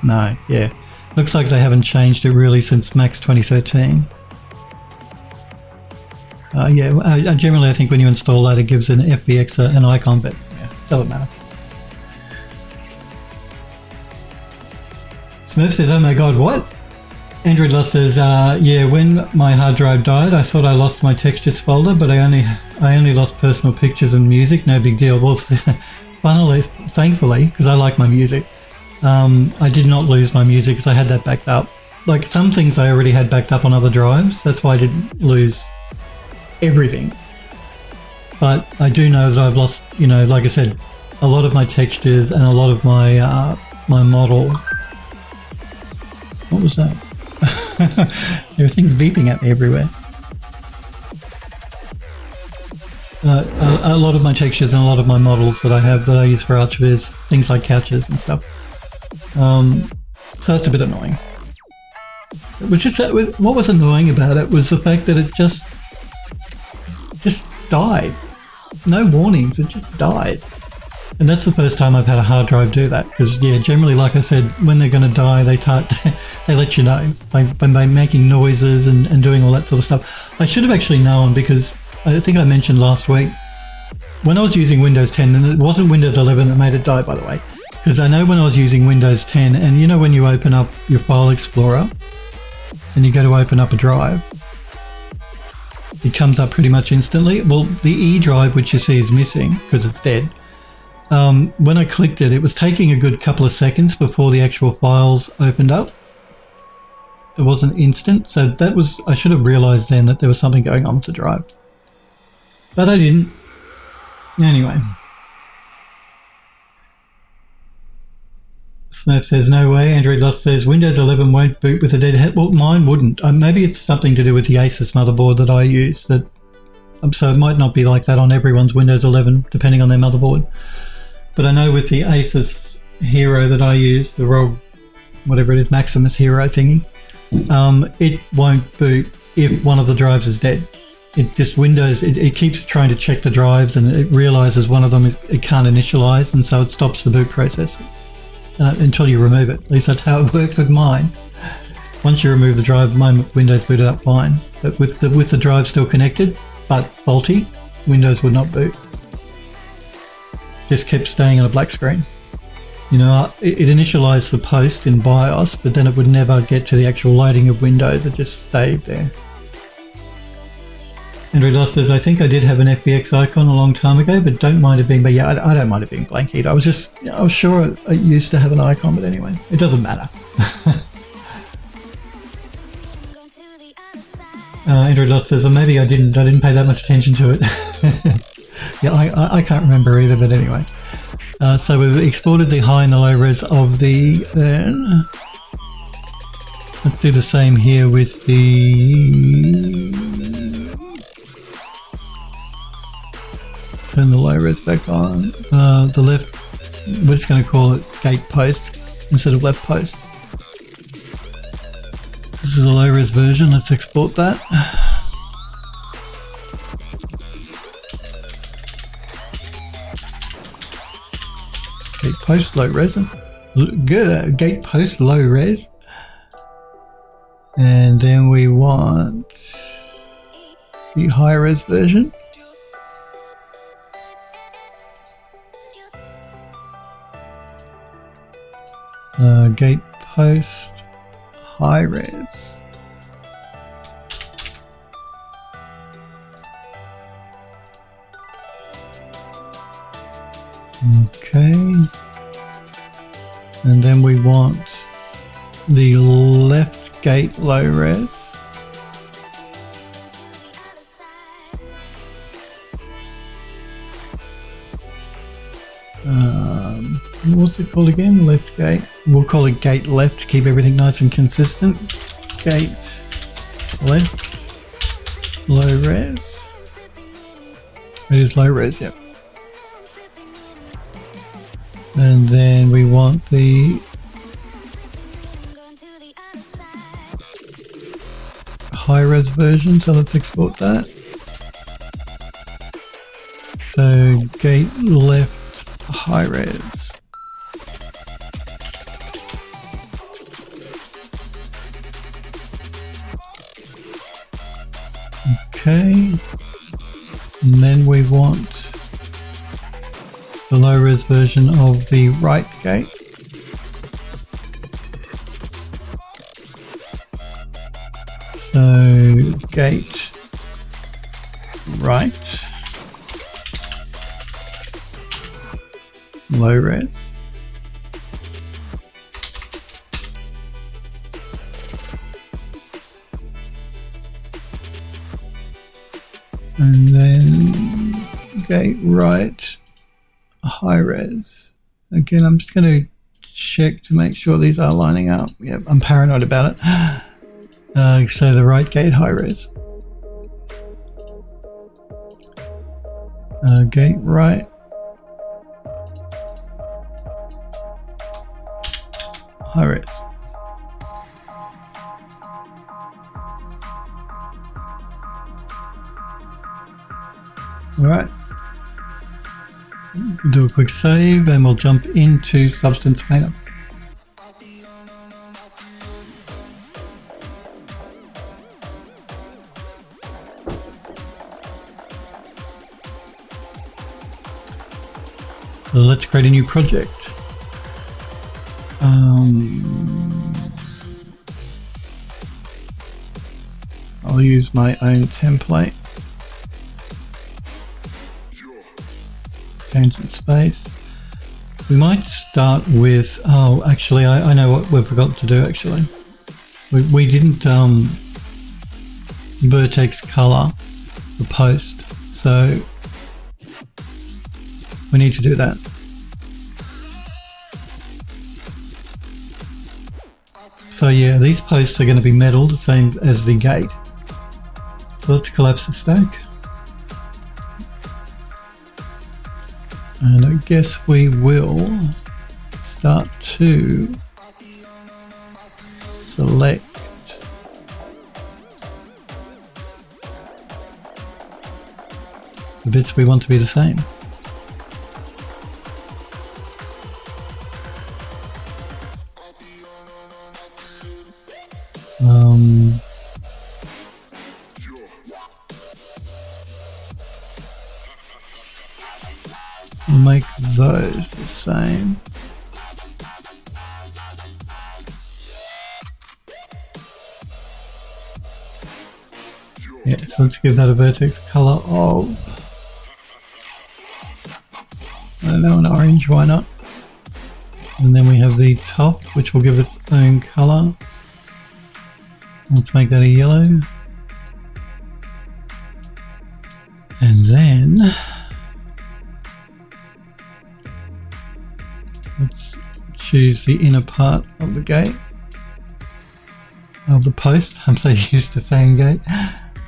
No, yeah. Looks like they haven't changed it really since Max 2013. Generally I think when you install that it gives an FBX an icon, but yeah, doesn't matter. Smurf says, oh my god, what? Android Lost says, when my hard drive died I thought I lost my textures folder, but I only lost personal pictures and music, no big deal. Well, thankfully, because I like my music, I did not lose my music because I had that backed up. Like some things I already had backed up on other drives, that's why I didn't lose everything. But I do know that I've lost, like I said, a lot of my textures and a lot of my my model. What was that? Everything's beeping at me everywhere. A lot of my textures and a lot of my models that I have that I use for ArchViz, things like couches and stuff. So that's a bit annoying. What was annoying about it was the fact that it just died. No warnings, it just died. And that's the first time I've had a hard drive do that, because generally, like I said, when they're going to die, they let you know by making noises and doing all that sort of stuff. I should have actually known, because I think I mentioned last week, when I was using Windows 10, and it wasn't Windows 11 that made it die, by the way, because I know when I was using Windows 10, and you know when you open up your File Explorer and you go to open up a drive, it comes up pretty much instantly. Well, the E drive, which you see is missing because it's dead, when I clicked it, it was taking a good couple of seconds before the actual files opened up. It wasn't instant, so that was, I should have realized then that there was something going on with the drive. But I didn't. Anyway. Smurf says, no way. Android Lust says, Windows 11 won't boot with a dead head. Well, mine wouldn't. Maybe it's something to do with the Asus motherboard that I use. So it might not be like that on everyone's Windows 11, depending on their motherboard. But I know with the Asus Hero that I use, the ROG, whatever it is, Maximus Hero thingy, it won't boot if one of the drives is dead. It just Windows, it keeps trying to check the drives, and it realizes one of them it can't initialize, and so it stops the boot process until you remove it. At least that's how it works with mine. Once you remove the drive, my Windows booted up fine. But with the drive still connected but faulty, Windows would not boot. Just kept staying on a black screen. You know, it initialized the post in BIOS, but then it would never get to the actual loading of Windows. It just stayed there. Andrew Doss says, I think I did have an FBX icon a long time ago, but don't mind it being, but yeah, I don't mind it being blank either. I was sure I used to have an icon, but anyway, it doesn't matter. Andrew Doss says, maybe I didn't pay that much attention to it. Yeah, I can't remember either, but anyway. So we've exported the high and the low res of the urn. Let's do the same here with the... Turn the low res back on. The left, we're just going to call it gate post instead of left post. This is a low res version. Let's export that. Gate post low res. Good. Gate post low res. And then we want the high res version. Gate post high res. Okay, and then we want the left gate low res. What's it called again? Left gate. We'll call it gate left to keep everything nice and consistent. Gate left low res. It is low res, yep. And then we want the high res version, so let's export that. So gate left high res. Okay, and then we want the low res version of the right gate. So gate right low res. And then gate right high res. Again, I'm just going to check to make sure these are lining up. Yep, I'm paranoid about it. So the right gate high res. Gate right high res. Alright, we'll do a quick save and we'll jump into Substance Painter. So let's create a new project. I'll use my own template. Tangent space. We might start with, oh, actually, I know what we forgot to do, actually. We didn't vertex color the post, so we need to do that. So yeah, these posts are going to be metal, the same as the gate. So let's collapse the stack. And I guess we will start to select the bits we want to be the same. Make those the same. Yeah, so let's give that a vertex color of, I don't know, an orange, why not? And then we have the top, which will give it its own color. Let's make that a yellow. And then let's choose the inner part of the gate, of the post. I'm so used to saying gate.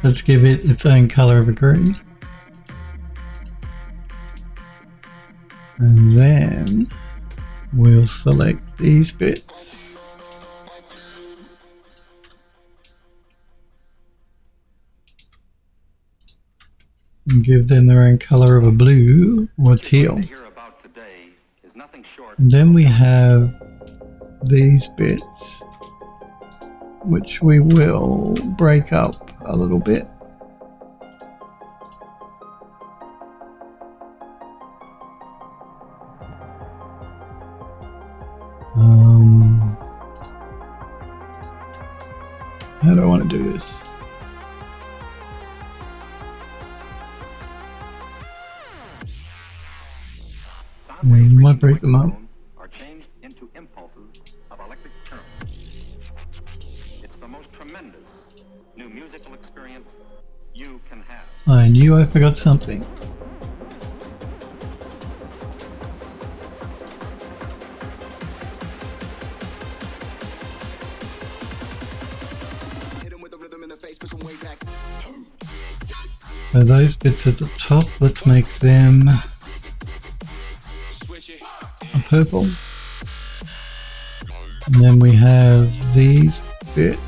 Let's give it its own color of a green. And then we'll select these bits. And give them their own color of a blue or teal. And then we have these bits, which we will break up a little bit. How do I want to do this? We might break them up. Are changed into impulses of electric current. It's the most tremendous new musical experience you can have. I knew I forgot something. So those bits at the top, let's make them a purple. And then we have these bits.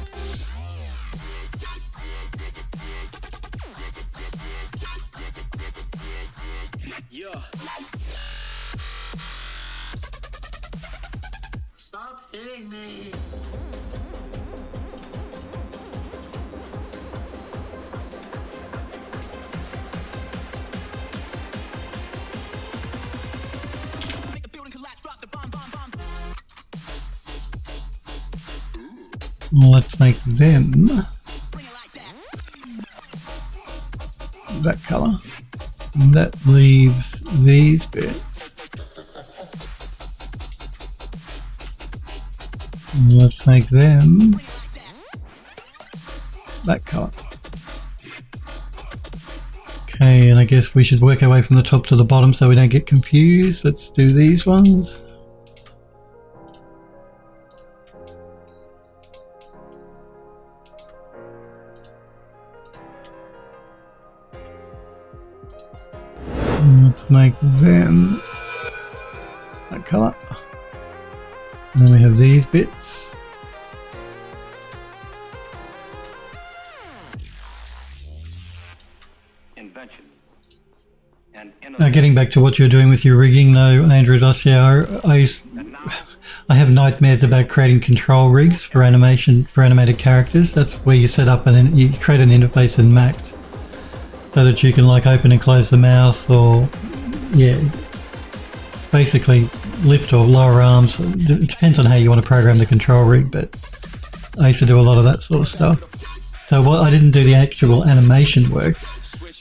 Stop hitting me! Let's make them that color. And that leaves these bits. And let's make them that color. Okay, and I guess we should work our way from the top to the bottom so we don't get confused. Let's do these ones. Let's make them that color. And then we have these bits. Inventions and Getting back to what you're doing with your rigging, though, Andrew Dossier, I have nightmares about creating control rigs for animation, for animated characters. That's where you set up and then you create an interface in Max so that you can like open and close the mouth, or yeah, basically lift or lower arms. It depends on how you want to program the control rig, but I used to do a lot of that sort of stuff. So I didn't do the actual animation work,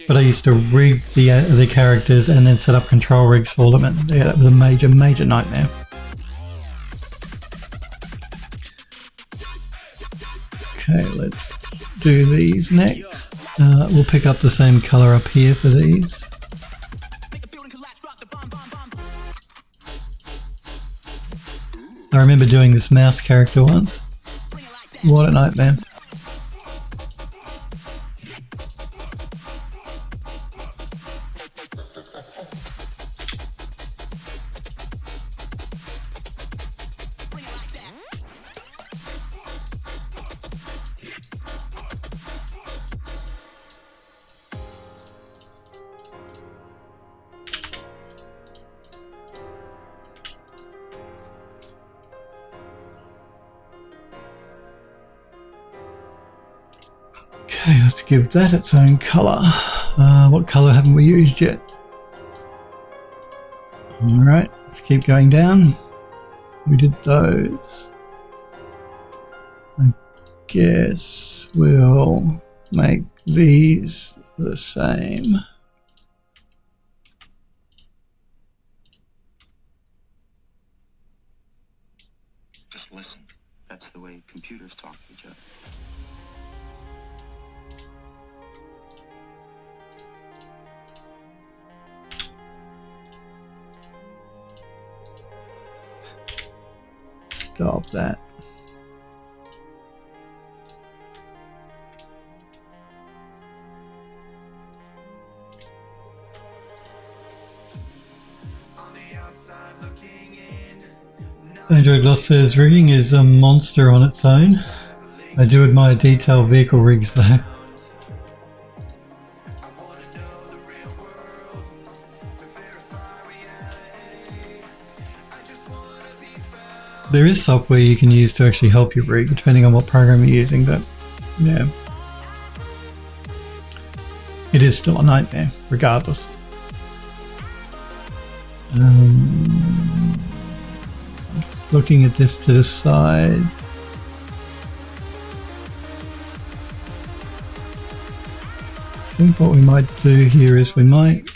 but I used to rig the characters and then set up control rigs for them, and yeah, that was a major nightmare. Okay, let's do these next. We'll pick up the same color up here for these. I remember doing this mouse character once. What a nightmare. Okay, let's give that its own colour. What colour haven't we used yet? Alright, let's keep going down. We did those. I guess we'll make these the same. Just listen. That's the way computers talk to each other. Stop that. Andrew Gloss says rigging is a monster on its own. I do admire detailed vehicle rigs though. There is software you can use to actually help you rig, depending on what program you're using, but yeah. It is still a nightmare, regardless. Looking at this to the side. I think what we might do here is we might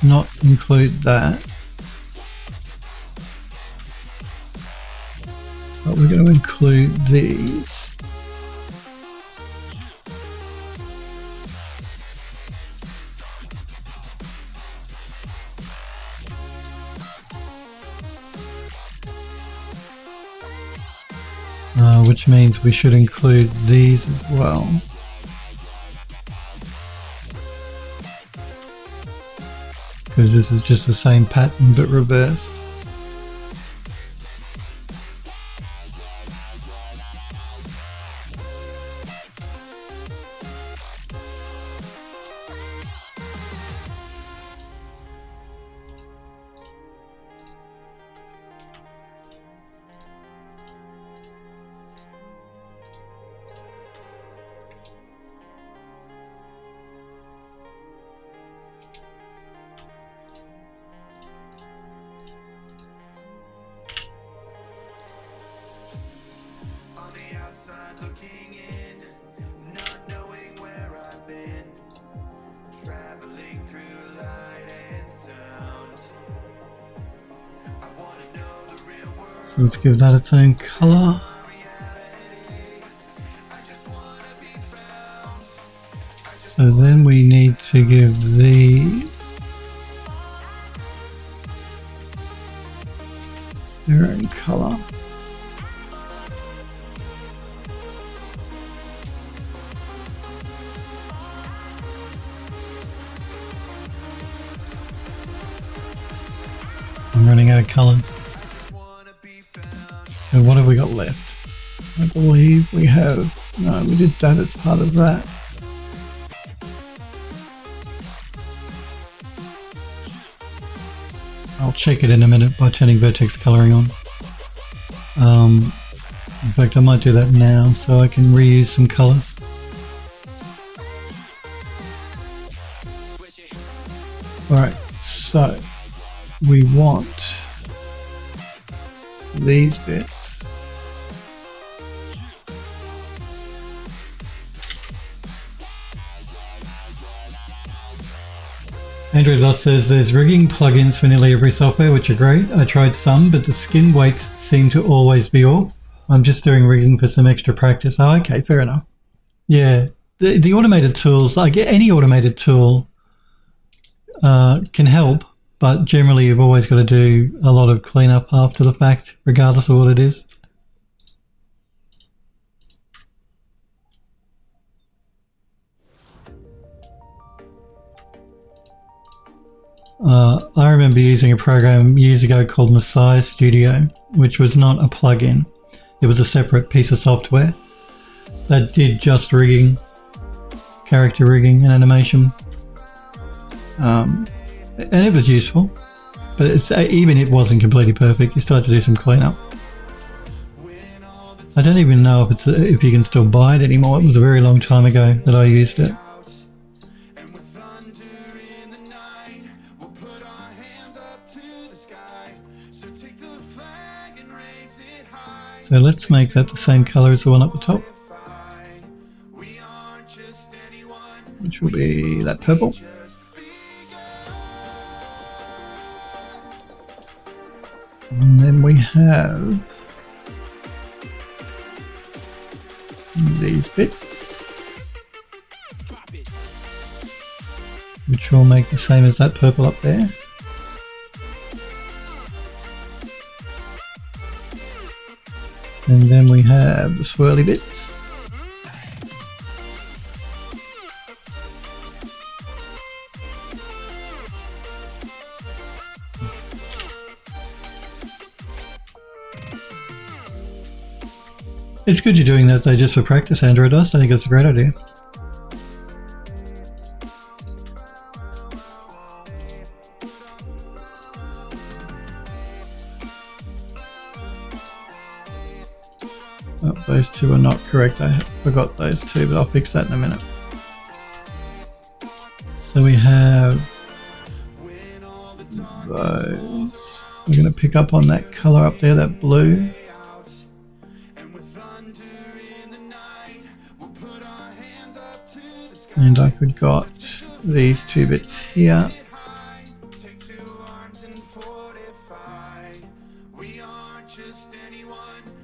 not include that. But we're going to include these. Which means we should include these as well. Because this is just the same pattern but reversed. Looking in, not knowing where I've been, traveling through light and sound. I want to know the real world. So let's give that its own color. So then we need to give these their own color. I'm running out of colors. So what have we got left? I believe we have, no, we did that as part of that. I'll check it in a minute by turning vertex coloring on. In fact, I might do that now so I can reuse some colors. Alright, so we want these bits. Android Dust says there's rigging plugins for nearly every software, which are great. I tried some, but the skin weights seem to always be off. I'm just doing rigging for some extra practice. Oh, okay, fair enough. Yeah, the automated tools, like any automated tool, can help, but generally you've always got to do a lot of cleanup after the fact, regardless of what it is. I remember using a program years ago called Messiah Studio, which was not a plugin. It was a separate piece of software that did just rigging, character rigging and animation. And it was useful, but even it wasn't completely perfect. You still had to do some cleanup. I don't even know if you can still buy it anymore. It was a very long time ago that I used it. So let's make that the same color as the one up the top, which will be that purple. And then we have these bits, which will make the same as that purple up there. And then we have the swirly bits. It's good you're doing that though, just for practice, Android Dust. I think it's a great idea. Oh, those two are not correct. I forgot those two, but I'll fix that in a minute. So we have those. We're going to pick up on that color up there, that blue. And I forgot these two bits here.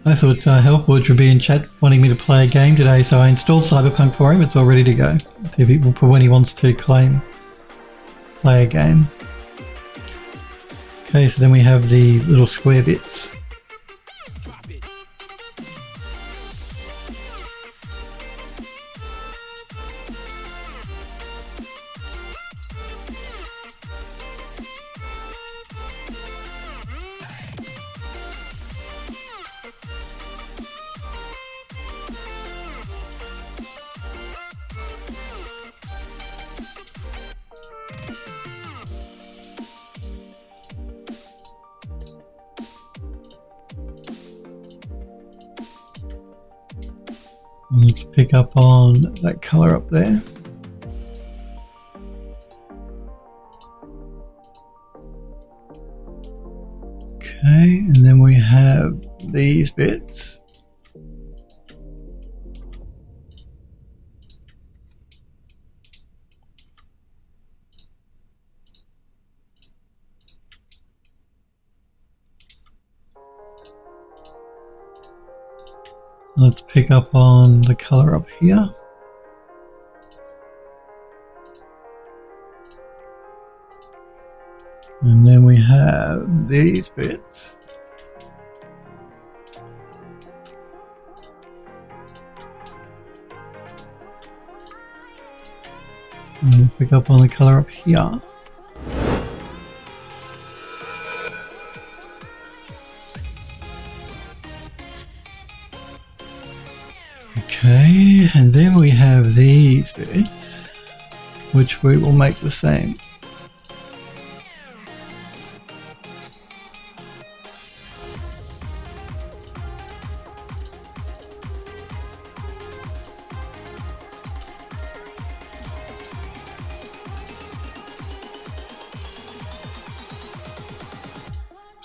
I thought Helpwood would be in chat wanting me to play a game today, so I installed Cyberpunk for him. It's all ready to go for when he wants to play a game. Okay, so then we have the little square bits. And let's pick up on that color up there. Okay, and then we have these bits. Let's pick up on the color up here. And then we have these bits. And we'll pick up on the color up here. Okay, and then we have these bits, which we will make the same.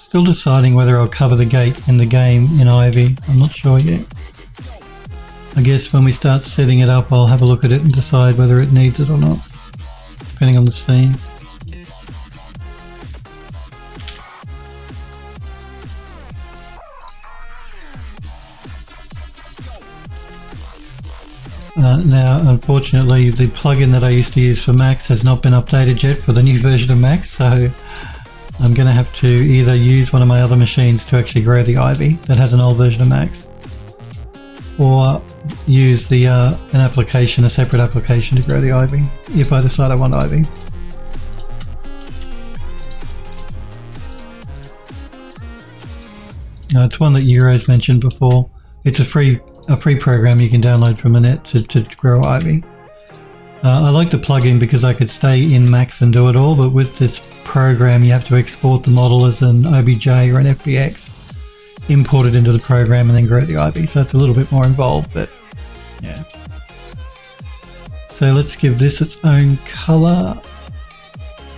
Still deciding whether I'll cover the gate in the game in Ivy. I'm not sure yet. I guess when we start setting it up, I'll have a look at it and decide whether it needs it or not, depending on the scene. Now, unfortunately, the plugin that I used to use for Max has not been updated yet for the new version of Max, so I'm going to have to either use one of my other machines to actually grow the ivy that has an old version of Max, or use the a separate application to grow the ivy if I decide I want ivy. It's one that Euros mentioned before. It's a free program you can download from the net to grow ivy. I like the plugin because I could stay in Max and do it all, but with this program you have to export the model as an OBJ or an FBX, import it into the program and then grow the ivy, so it's a little bit more involved, but yeah. So let's give this its own colour,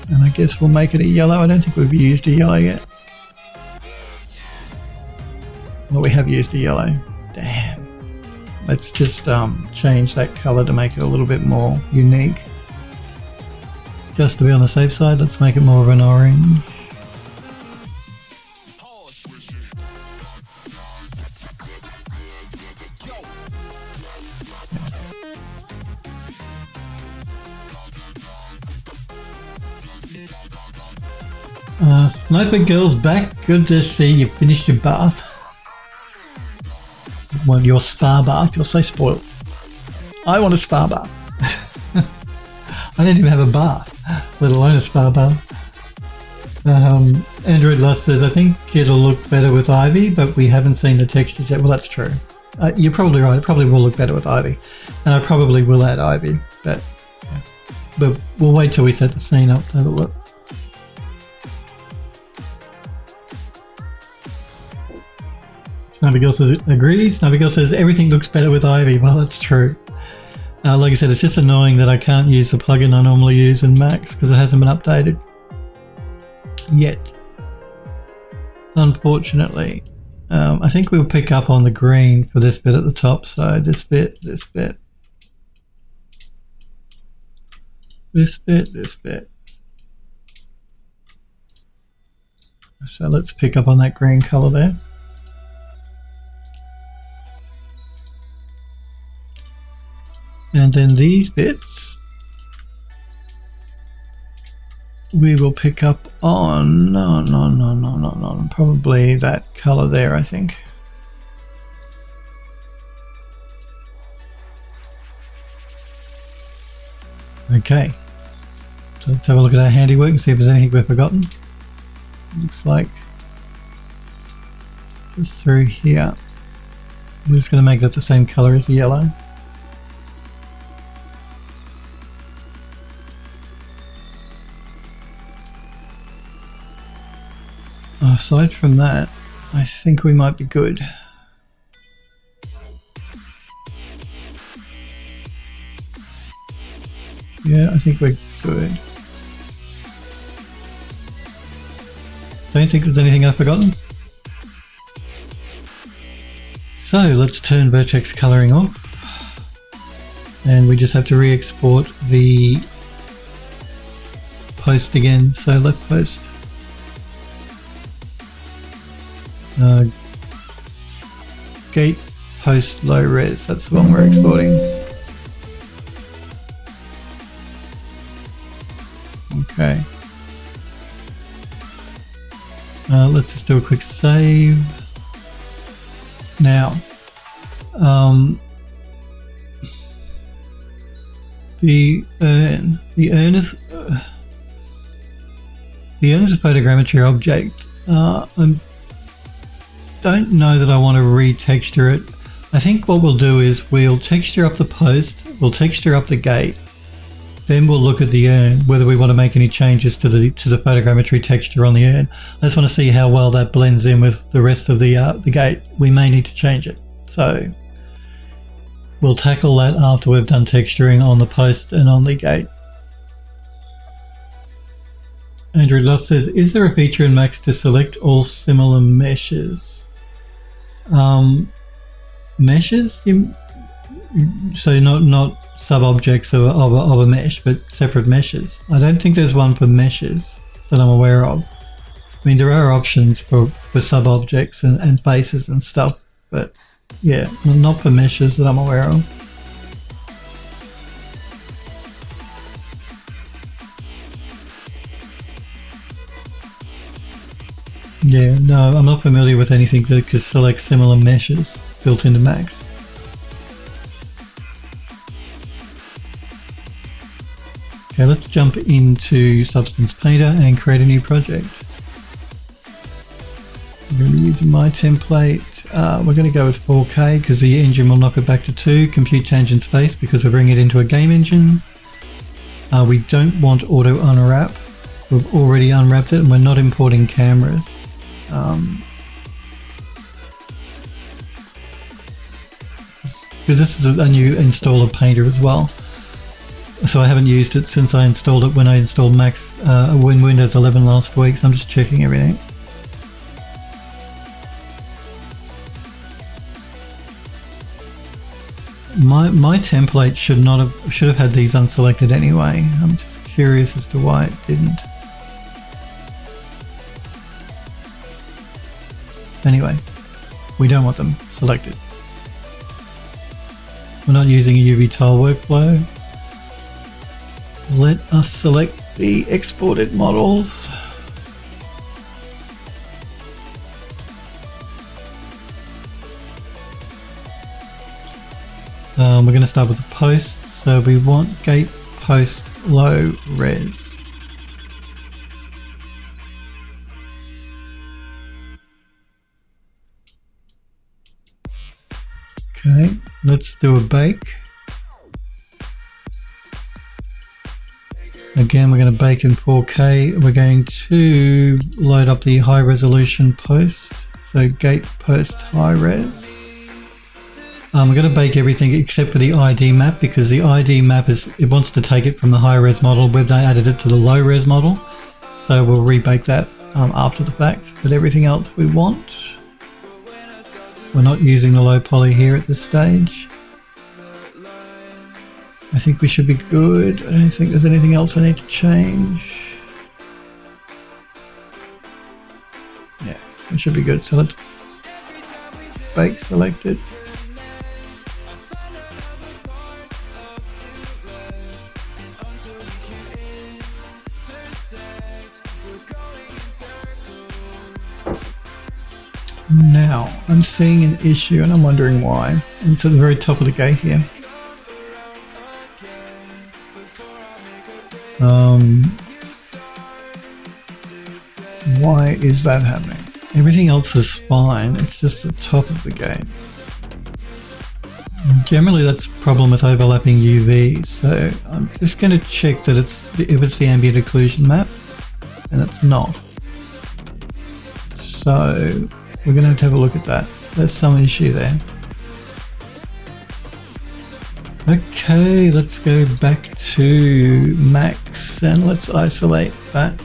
and I guess we'll make it a yellow. I don't think we've used a yellow yet. Well, we have used a yellow. Damn. Let's just change that colour to make it a little bit more unique. Just to be on the safe side, let's make it more of an orange. Sniper Girl's back. Good to see you finished your bath. Well, your spa bath. You're so spoiled. I want a spa bath. I didn't even have a bath, let alone a spa bath. Android Lust says, I think it'll look better with ivy, but we haven't seen the textures yet. Well, that's true. You're probably right. It probably will look better with ivy. And I probably will add ivy, but we'll wait till we set the scene up to have a look. Snubby Girl says agrees. Snubby Girl says everything looks better with ivy. Well, that's true. Like I said, it's just annoying that I can't use the plugin I normally use in Max because it hasn't been updated yet. Unfortunately, I think we'll pick up on the green for this bit at the top. So this bit, this bit, this bit, this bit. So let's pick up on that green color there. And then these bits we will pick up on probably that color there, I think. Okay, so let's have a look at our handiwork and see if there's anything we've forgotten. Looks like just through here. I'm just going to make that the same color as the yellow. Aside from that, I think we might be good. Yeah, I think we're good. Don't think there's anything I've forgotten. So let's turn vertex coloring off. And we just have to re-export the post again. So left post. Gate post low res, that's the one we're exporting. Okay. Let's just do a quick save. Now, the urn is a photogrammetry object. I don't know that I want to retexture it. I think what we'll do is we'll texture up the post, we'll texture up the gate, then we'll look at the urn, whether we want to make any changes to the photogrammetry texture on the urn. I just want to see how well that blends in with the rest of the gate. We may need to change it. So we'll tackle that after we've done texturing on the post and on the gate. Andrew Love says, is there a feature in Max to select all similar meshes? Meshes? So not sub-objects of a mesh, but separate meshes. I don't think there's one for meshes that I'm aware of. I mean, there are options for sub-objects and faces and stuff, but yeah, not for meshes that I'm aware of. Yeah, no, I'm not familiar with anything that could select similar meshes built into Max. Okay, let's jump into Substance Painter and create a new project. I'm going to be using my template. We're going to go with 4K because the engine will knock it back to 2. Compute tangent space because we're bringing it into a game engine. We don't want auto unwrap. We've already unwrapped it and we're not importing cameras. Because this is a new installer painter as well. So I haven't used it since I installed it when I installed Max when Windows 11 last week, so I'm just checking everything. My template should have had these unselected anyway. I'm just curious as to why it didn't. Anyway, we don't want them selected. We're not using a UV tile workflow. Let us select the exported models. We're going to start with the post. So we want gate post low res. Okay, let's do a bake. Again, we're going to bake in 4K. We're going to load up the high resolution post. So gate post high res. We're going to bake everything except for the ID map because the ID map it wants to take it from the high res model. We've now added it to the low res model. So we'll rebake that after the fact. But everything else we want. We're not using the low poly here at this stage. I think we should be good. I don't think there's anything else I need to change. Yeah, we should be good. So let's bake selected. Now, I'm seeing an issue and I'm wondering why. It's at the very top of the gate here. Why is that happening? Everything else is fine, it's just the top of the gate. Generally that's a problem with overlapping UV, so I'm just going to check that if it's the ambient occlusion map, and it's not. So we're going to have a look at that. There's some issue there. Okay, let's go back to Max and let's isolate that.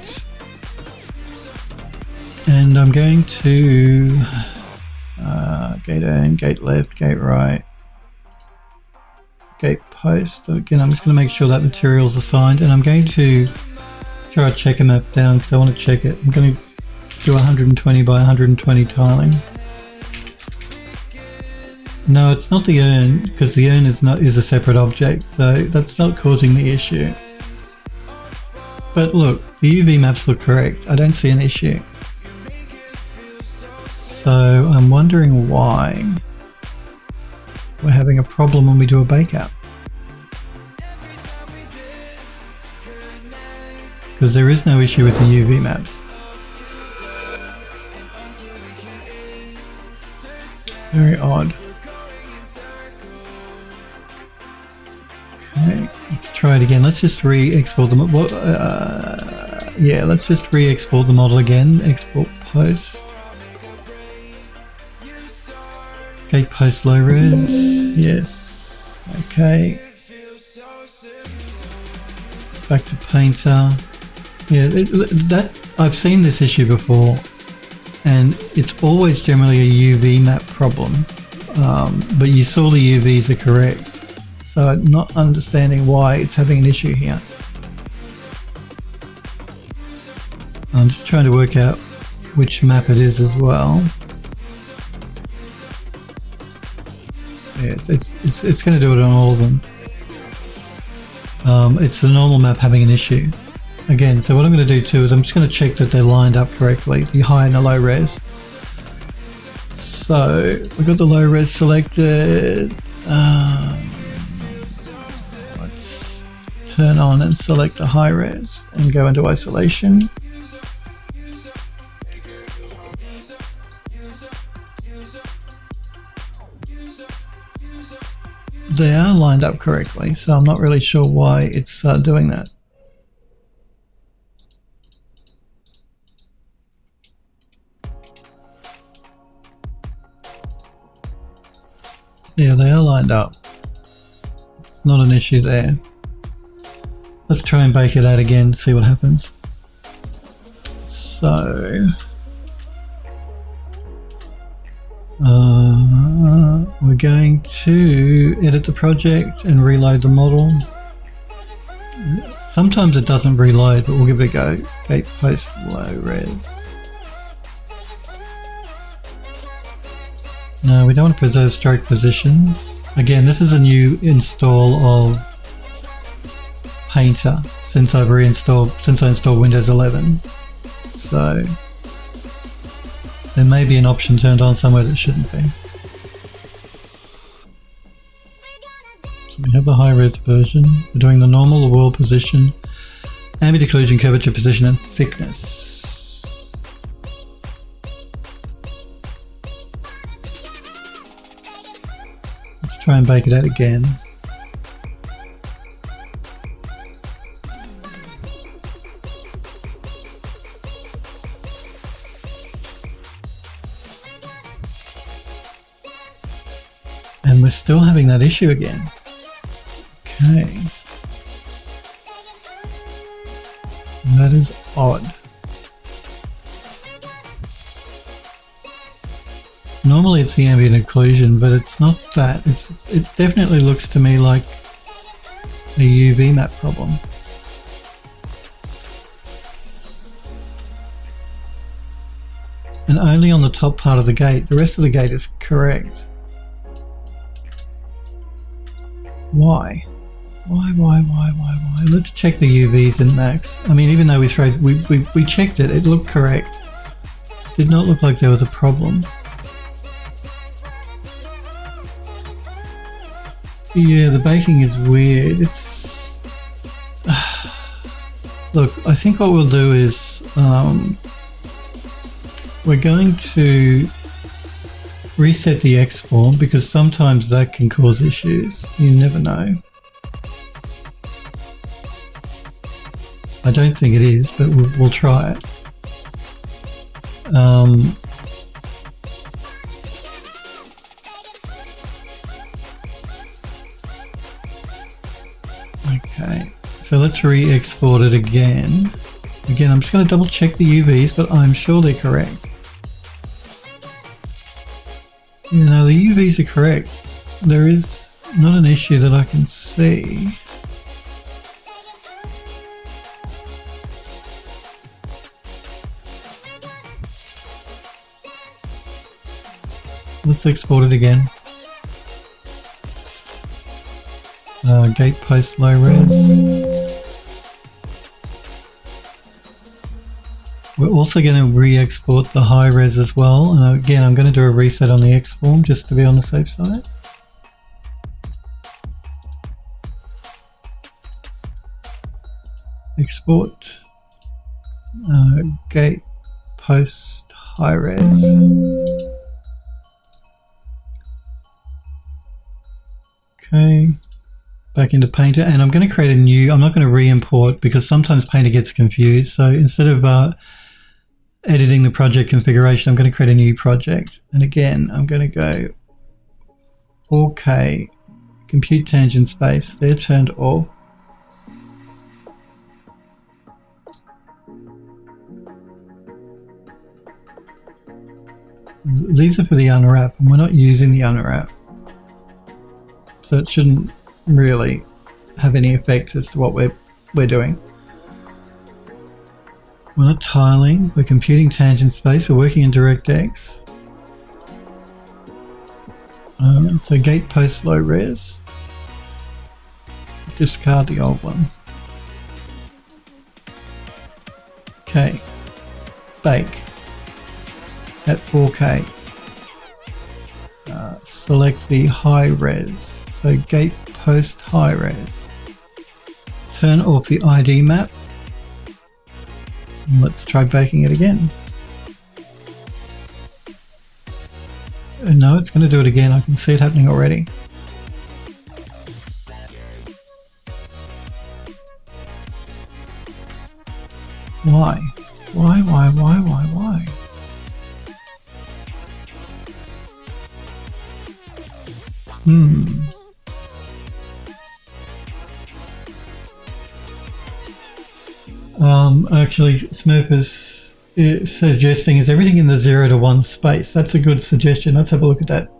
And I'm going to gate in, gate left, gate right, gate post. Again, I'm just going to make sure that material is assigned, and I'm going to throw a checker map down because I want to check it. I'm going to do 120 by 120 tiling. No, it's not the urn because the urn is a separate object, so that's not causing the issue. But look, the UV maps look correct. I don't see an issue. So I'm wondering why we're having a problem when we do a bake out. Because there is no issue with the UV maps. Very odd. Okay, let's try it again. Let's just re-export them. Yeah, let's just re-export the model again. Export post. Gate post low res. Yes. Okay. Back to painter. Yeah, that I've seen this issue before, and it's always generally a UV map problem. But you saw the UVs are correct, so I'm not understanding why it's having an issue here. I'm just trying to work out which map it is as well. Yeah, it's going to do it on all of them. It's the normal map having an issue. Again, so what I'm going to do too is I'm just going to check that they're lined up correctly, the high and the low res. So we've got the low res selected. Let's turn on and select the high res and go into isolation. They are lined up correctly, so I'm not really sure why it's doing that. Yeah, they are lined up. It's not an issue there. Let's try and bake it out again, see what happens. So we're going to edit the project and reload the model. Sometimes it doesn't reload, but we'll give it a go. Gate post low res. No, we don't want to preserve stroke positions. Again, this is a new install of Painter since I installed Windows 11. So there may be an option turned on somewhere that shouldn't be. So we have the high res version. We're doing the normal, the world position, ambient occlusion, curvature position, and thickness. Let's try and bake it out again. And we're still having that issue again. Okay. That is odd. Normally it's the ambient occlusion, but it's not that. It definitely looks to me like a UV map problem. And only on the top part of the gate. The rest of the gate is correct. Why? Why? Let's check the UVs in max. I mean, even though we checked it, it looked correct. Did not look like there was a problem. Yeah, the baking is weird. It's... Look, I think what we'll do is we're going to reset the X form because sometimes that can cause issues. You never know. I don't think it is, but we'll try it. Okay, so let's re-export it again. Again, I'm just going to double check the UVs, but I'm sure they're correct. You know, the UVs are correct. There is not an issue that I can see. Let's export it again. Gate post low res. We're also going to re-export the high res as well, and again I'm going to do a reset on the X form just to be on the safe side. Export gate post high res. Okay, back into Painter, and I'm going to create a new, I'm not going to re-import because sometimes Painter gets confused, so instead of editing the project configuration, I'm going to create a new project, and again I'm going to go 4K compute tangent space, they're turned off. These are for the unwrap, and we're not using the unwrap. So it shouldn't really have any effect as to what we're doing. We're not tiling, we're computing tangent space, we're working in DirectX. So gate post low res. Discard the old one. Okay. Bake. At 4K. Select the high res. So gate post high res. Turn off the ID map. Let's try baking it again. No, it's going to do it again. I can see it happening already. Why? Why? Actually, Smurf is suggesting is everything in the 0 to 1 space. That's a good suggestion. Let's have a look at that.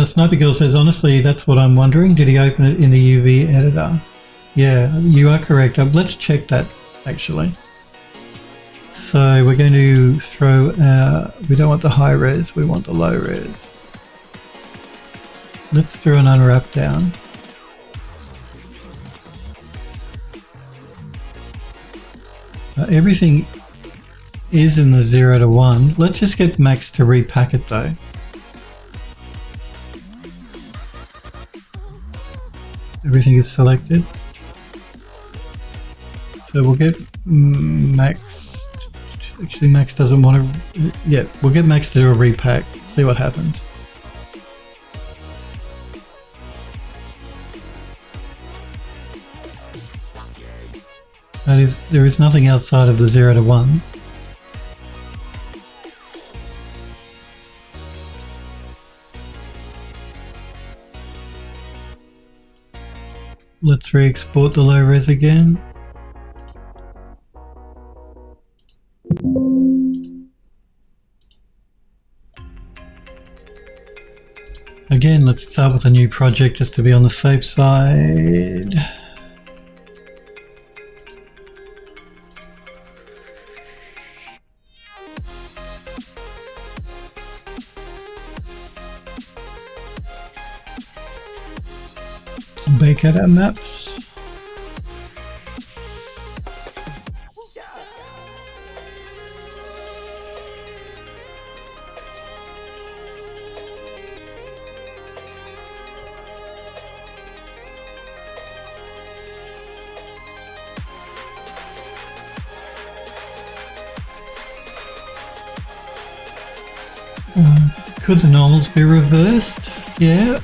Sniper Girl says, honestly, that's what I'm wondering. Did he open it in the UV editor? Yeah, you are correct. Let's check that, actually. So we're going to throw we don't want the high res, we want the low res. Let's throw an unwrap down. Everything is in the 0 to 1. Let's just get Max to repack it though. Everything is selected. So we'll get Max. Actually, Max doesn't want to. Yeah, we'll get Max to do a repack. See what happens. That is, there is nothing outside of the 0 to 1. Let's re-export the low res again. Again, let's start with a new project just to be on the safe side. Bake out our maps. Could the normals be reversed? Yeah,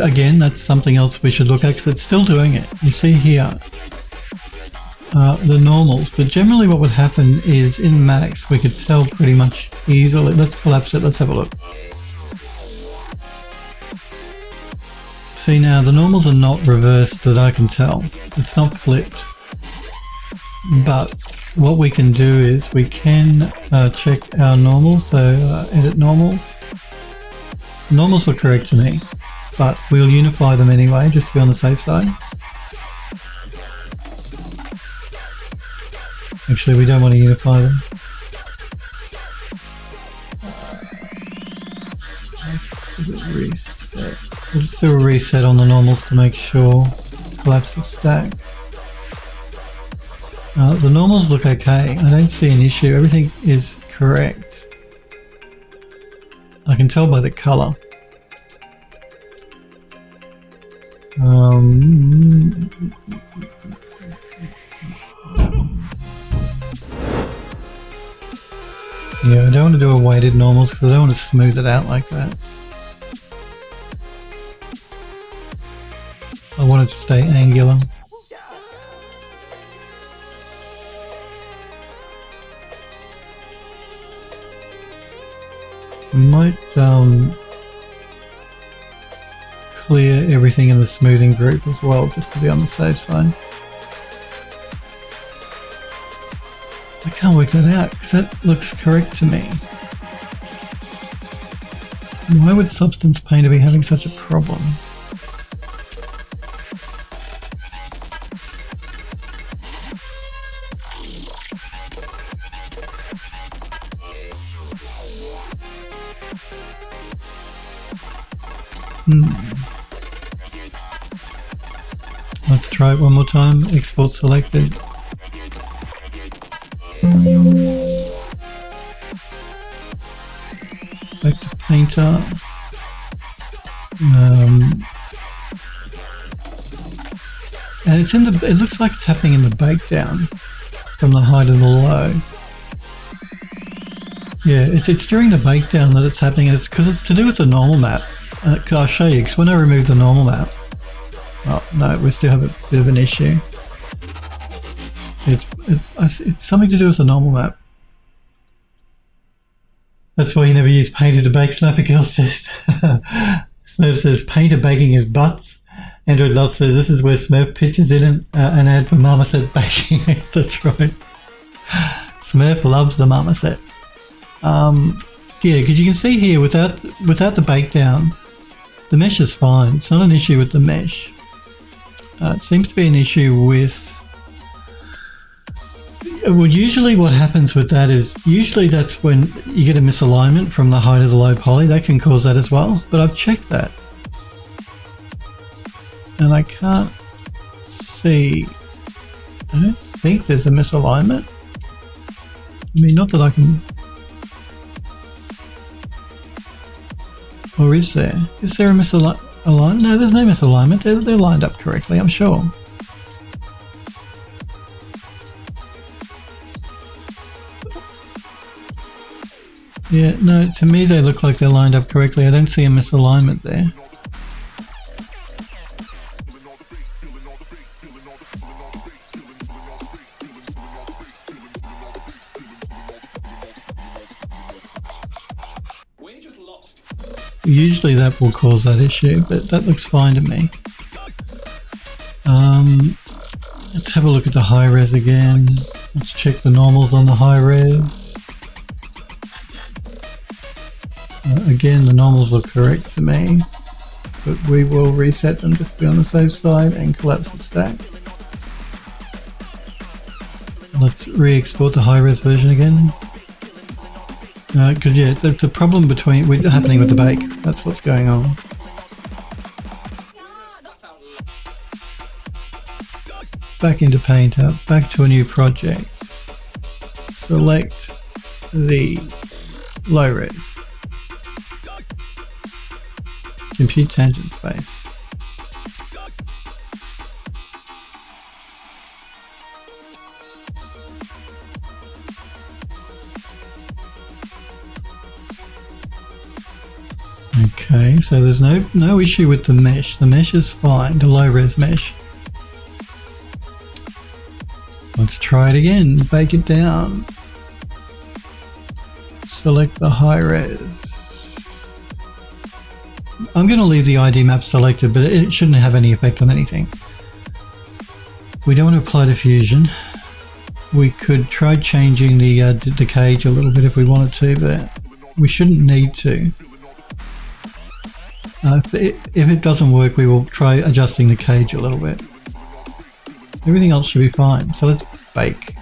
again, that's something else we should look at because it's still doing it. You see here, the normals, but generally what would happen is in Max we could tell pretty much easily. Let's collapse it, let's have a look. See now, the normals are not reversed that I can tell. It's not flipped. But what we can do is we can check our normals, so edit normals. Normals look correct to me, but we'll unify them anyway just to be on the safe side. Actually, we don't want to unify them. Reset. We'll just do a reset on the normals to make sure. Collapse the stack. The normals look okay. I don't see an issue. Everything is correct. I can tell by the color. Yeah, I don't want to do a weighted normals because I don't want to smooth it out like that. I want it to stay angular. We might clear everything in the smoothing group as well, just to be on the safe side. I can't work that out because that looks correct to me. Why would Substance Painter be having such a problem? Let's try it one more time. Export selected. Back to Painter. And it's in the. It looks like it's happening in the bake-down from the high to the low. Yeah, it's during the bake-down that it's happening. And it's because it's to do with the normal map. I'll show you. Because when I remove the normal map, oh no, we still have a bit of an issue. It's something to do with the normal map. That's why you never use Painter to bake, Sniper Girl says. Smurf says, Painter baking his butts. Android Love says, this is where Smurf pitches in an ad for Marmoset baking. That's right. Smurf loves the Marmoset. Yeah, because you can see here, without the bake down, the mesh is fine. It's not an issue with the mesh. It seems to be an issue with... Well, usually what happens with that is, usually that's when you get a misalignment from the high to the low poly. That can cause that as well. But I've checked that. And I can't see... I don't think there's a misalignment. I mean, not that I can... Or is there? Is there a misalignment? No, there's no misalignment. They're lined up correctly, I'm sure. Yeah, no, to me they look like they're lined up correctly. I don't see a misalignment there. Usually that will cause that issue, but that looks fine to me. Let's have a look at the high res again. Let's check the normals on the high res. Again, the normals look correct to me, but we will reset them just to be on the safe side and collapse the stack. Let's re-export the high res version again. Because yeah, it's a problem happening with the bake. That's what's going on. Back into Painter, back to a new project. Select the low res. Compute tangent space. Okay, so there's no issue with the mesh. The mesh is fine, the low res mesh. Let's try it again. Bake it down. Select the high res. I'm going to leave the ID map selected, but it shouldn't have any effect on anything. We don't want to apply diffusion. We could try changing the cage a little bit if we wanted to, but we shouldn't need to. If it doesn't work, we will try adjusting the cage a little bit. Everything else should be fine. So let's bake.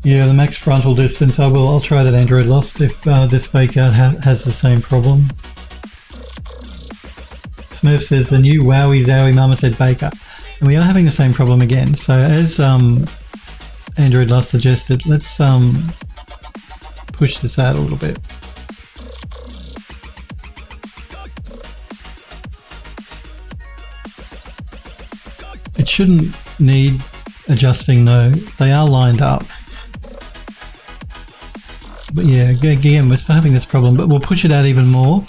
Yeah, the max frontal distance. I'll try that Android Lost if this fake out has the same problem. Smurf says the new Wowie Zowie Marmoset Baker, and we are having the same problem again. So as Android Lost suggested, let's push this out a little bit. It shouldn't need adjusting though. They are lined up. But yeah, again, we're still having this problem, but we'll push it out even more.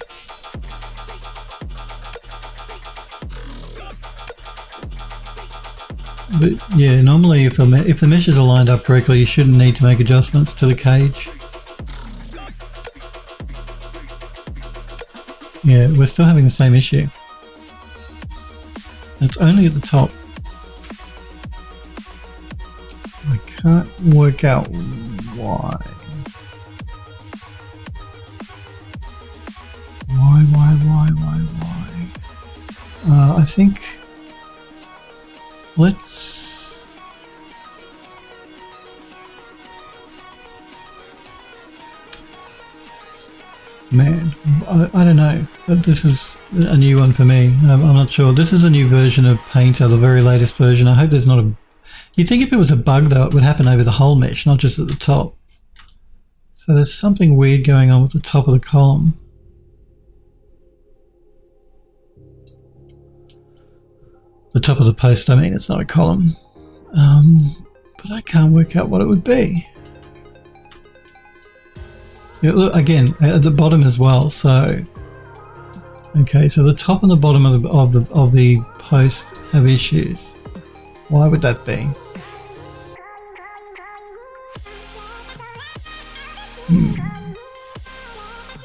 But yeah, normally if the meshes are lined up correctly, you shouldn't need to make adjustments to the cage. Yeah, we're still having the same issue. It's only at the top. I can't work out why. Why? I think let's man, I don't know. This is a new one for me. I'm not sure. This is a new version of Painter, the very latest version. I hope there's not a... You'd think if it was a bug though, it would happen over the whole mesh, not just at the top. So there's something weird going on with the top of the column. The top of the post, I mean, it's not a column. But I can't work out what it would be. Yeah, look, again, at the bottom as well, so... Okay, so the top and the bottom of the post have issues. Why would that be?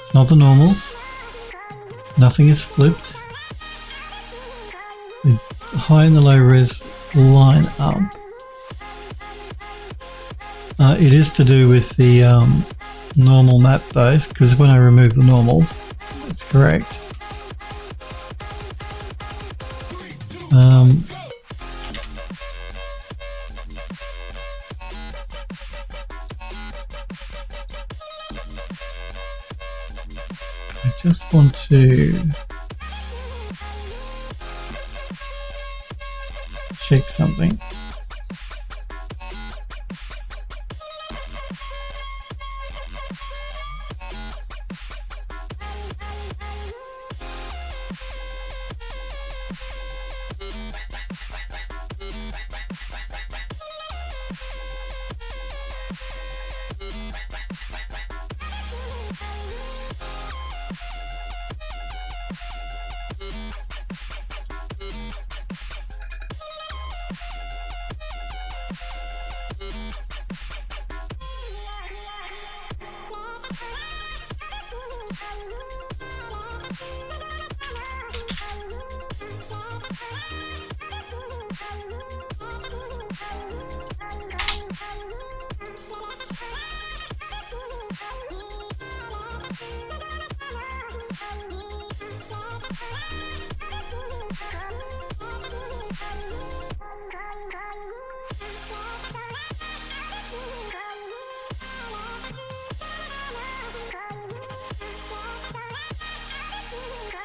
It's not the normals. Nothing is flipped. The high and the low res line up. It is to do with the normal map though, because when I remove the normals, that's correct. I just want to check something.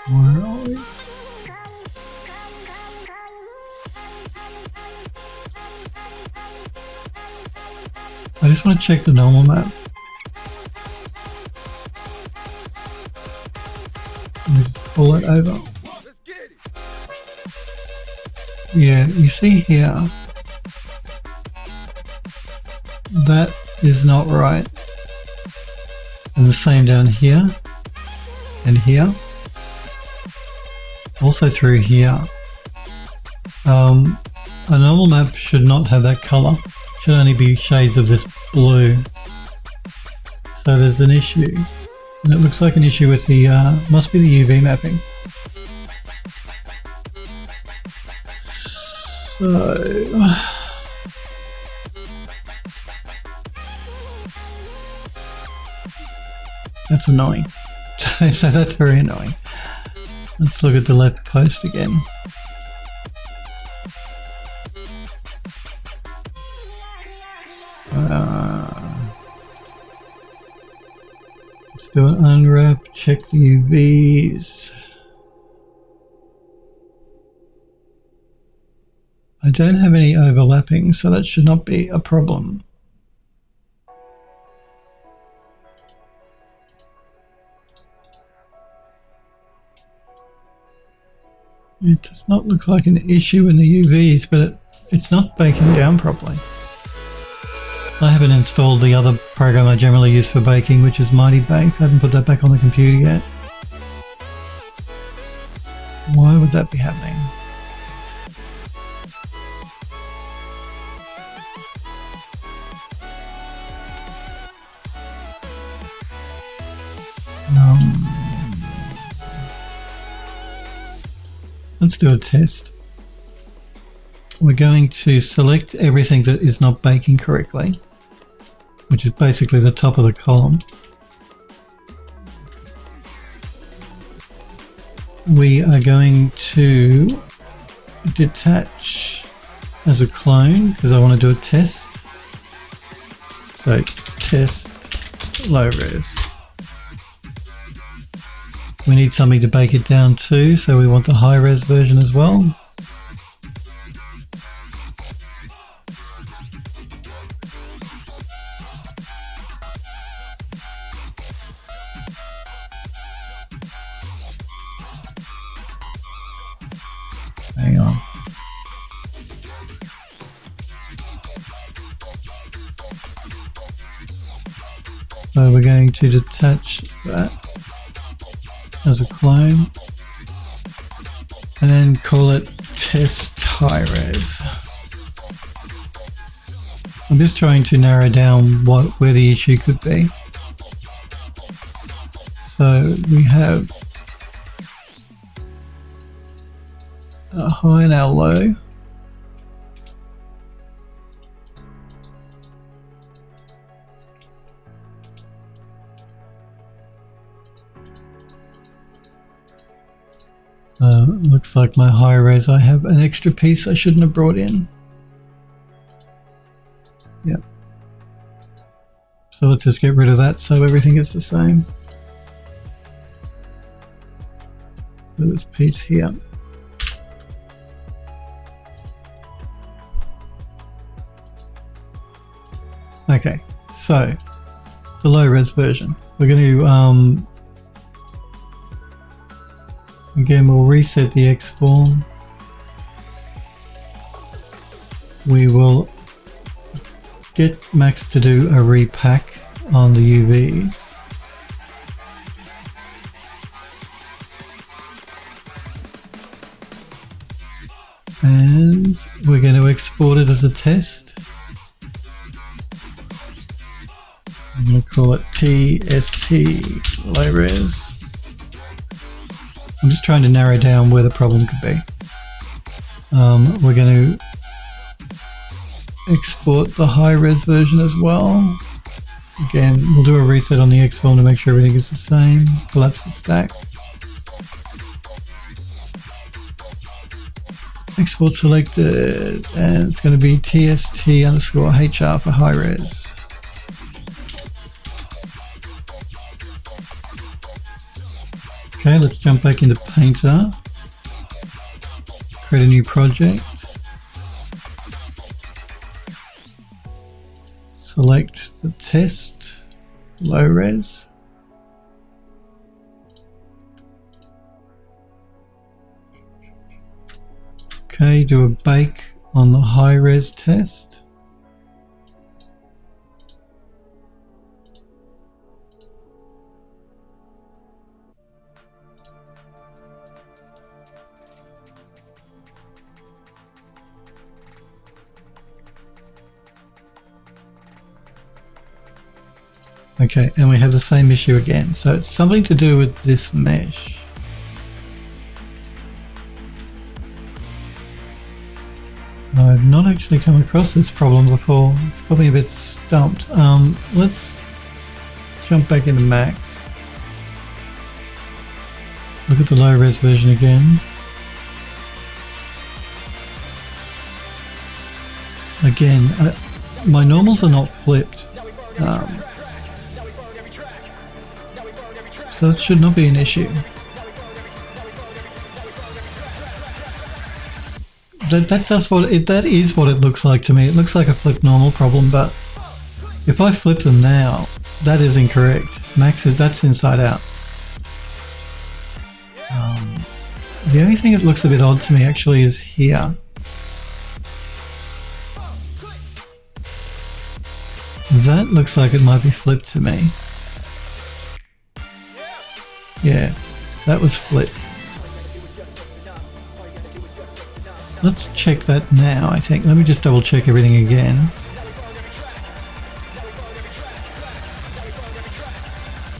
Where are we? I just want to check the normal map. Let me just pull it over. Yeah, you see here, that is not right. And the same down here and here. Also through here. A normal map should not have that colour. Should only be shades of this blue. So there's an issue. And it looks like an issue with the, must be the UV mapping. So... That's annoying. So that's very annoying. Let's look at the left post again. Let's do an unwrap, check the UVs. I don't have any overlapping, so that should not be a problem. It does not look like an issue in the UVs, but it's not baking down properly. I haven't installed the other program I generally use for baking, which is Mighty Bake. I haven't put that back on the computer yet. Why would that be happening? Let's do a test. We're going to select everything that is not baking correctly, which is basically the top of the column. are going to detach as a clone because I want to do a test. So test low res. We need something to bake it down to, so we want the high res version as well. Hang on. So we're going to detach that as a clone and then call it test high res. I'm just trying to narrow down where the issue could be. So we have a high and our low. Looks like my high res, I have an extra piece I shouldn't have brought in. Yep. So let's just get rid of that so everything is the same. So this piece here. Okay, so the low res version. We're going to again, we'll reset the X form. We will get Max to do a repack on the UVs. And we're going to export it as a test. I'm going to call it TST low res. I'm just trying to narrow down where the problem could be. We're going to export the high res version as well. Again, we'll do a reset on the X form to make sure everything is the same. Collapse the stack. Export selected, and it's going to be TST_HR for high res. Okay, let's jump back into Painter, create a new project, select the test, low res, okay, do a bake on the high res test. Okay, and we have the same issue again. So it's something to do with this mesh. I've not actually come across this problem before. It's probably a bit stumped. Let's jump back into Max. Look at the low res version again. Again, my normals are not flipped. So that should not be an issue. That is what it looks like to me. It looks like a flip normal problem, but if I flip them now, that is incorrect. Max that's inside out. The only thing that looks a bit odd to me actually is here. That looks like it might be flipped to me. Yeah, that was flipped. Let's check that now, I think. Let me just double check everything again.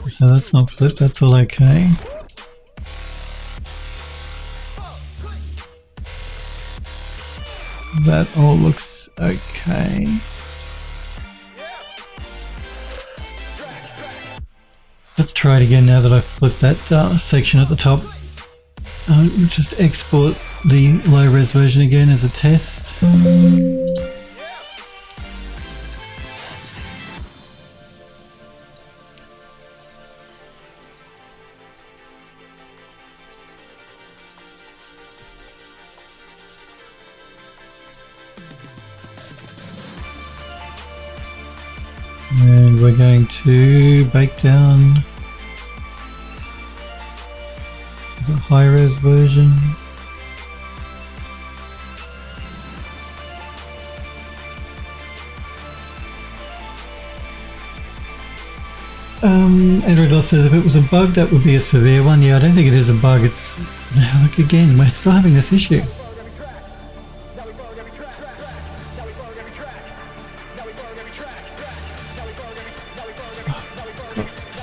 So that's not flipped, that's all okay. That all looks okay. Let's try it again now that I've flipped that section at the top. I'll just export the low-res version again as a test. And we're going to bake down the high-res version. Android Lost says if it was a bug, that would be a severe one. Yeah, I don't think it is a bug. It's look again, we're still having this issue.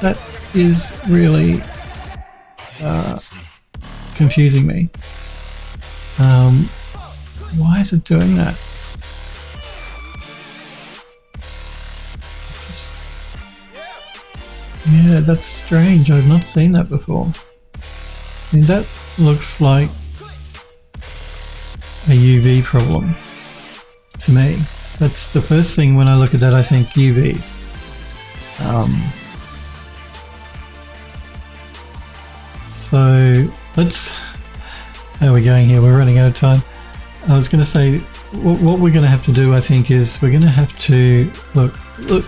That is really confusing me. Why is it doing that? Yeah, that's strange. I've not seen that before. I mean, that looks like a UV problem to me. That's the first thing when I look at that, I think UVs. So let's, how are we going here? We're running out of time. I was going to say what we're going to have to do, I think, is we're going to have to look,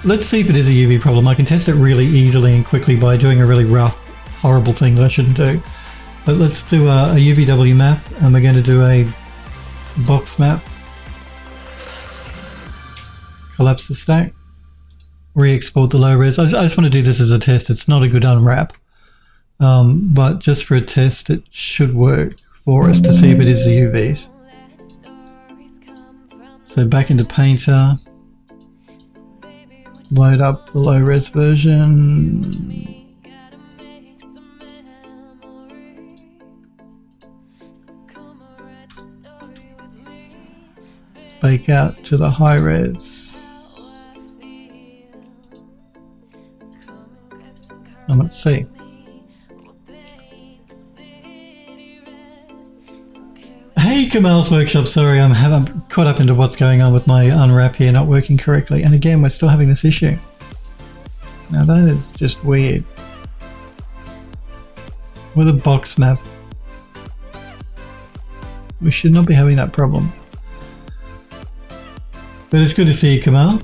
let's see if it is a UV problem. I can test it really easily and quickly by doing a really rough, horrible thing that I shouldn't do. But let's do a UVW map, and we're going to do a box map. Collapse the stack. Re-export the low res. I just want to do this as a test. It's not a good unwrap. But just for a test, it should work for us to see if it is the UVs. So back into Painter. Load up the low res version. Bake out to the high res. And let's see. Hey, Kamal's Workshop. Sorry, I'm caught up into what's going on with my unwrap here not working correctly. And again, we're still having this issue. Now that is just weird. With a box map, we should not be having that problem. But it's good to see you, Kamal.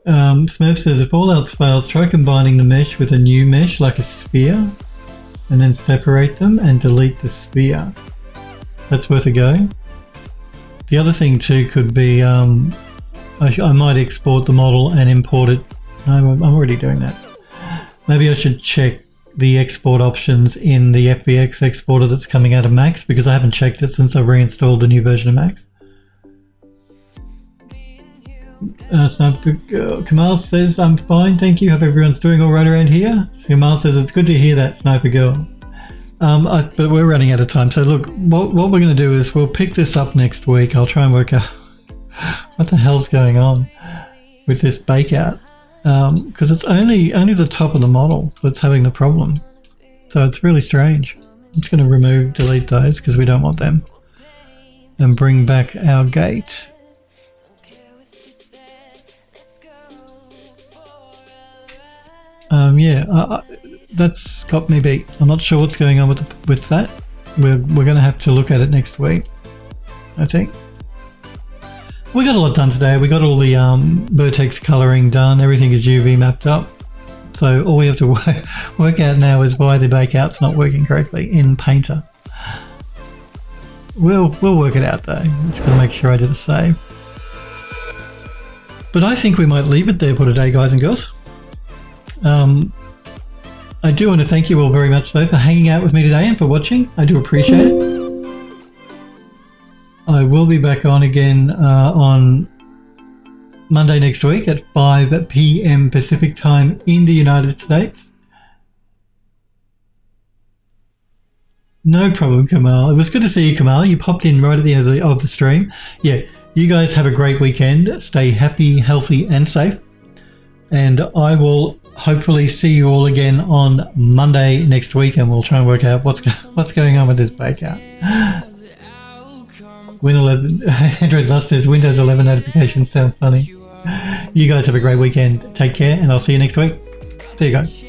Smurf says, if all else fails, try combining the mesh with a new mesh like a sphere, and then separate them and delete the sphere. That's worth a go. The other thing too could be, I might export the model and import it. No, I'm already doing that. Maybe I should check the export options in the FBX exporter that's coming out of Max, because I haven't checked it since I reinstalled the new version of Max. Kamal says, I'm fine, thank you. Hope everyone's doing all right around here. Kamal says, it's good to hear that, Sniper Girl. But we're running out of time. So look, what we're going to do is we'll pick this up next week. I'll try and work out what the hell's going on with this bake out. Because it's only the top of the model that's having the problem. So it's really strange. I'm just going to delete those because we don't want them. And bring back our gate. That's got me beat. I'm not sure what's going on with that. We're going to have to look at it next week, I think. We got a lot done today. We got all the vertex coloring done. Everything is UV mapped up. So all we have to work out now is why the bakeout's not working correctly in Painter. We'll work it out though. I'm just going to make sure I do the save. But I think we might leave it there for today, guys and girls. I do want to thank you all very much though for hanging out with me today and for watching. I do appreciate it. I will be back on again on Monday next week at 5 p.m. Pacific time in the United States. No problem, Kamal. It was good to see you, Kamal. You popped in right at the end of the stream. Yeah, you guys have a great weekend. Stay happy, healthy and safe. And I will hopefully see you all again on Monday next week, and we'll try and work out what's going on with this breakout. Win 11 Android Lust says Windows 11 notifications sound funny. You guys have a great weekend. Take care, and I'll see you next week. See you guys.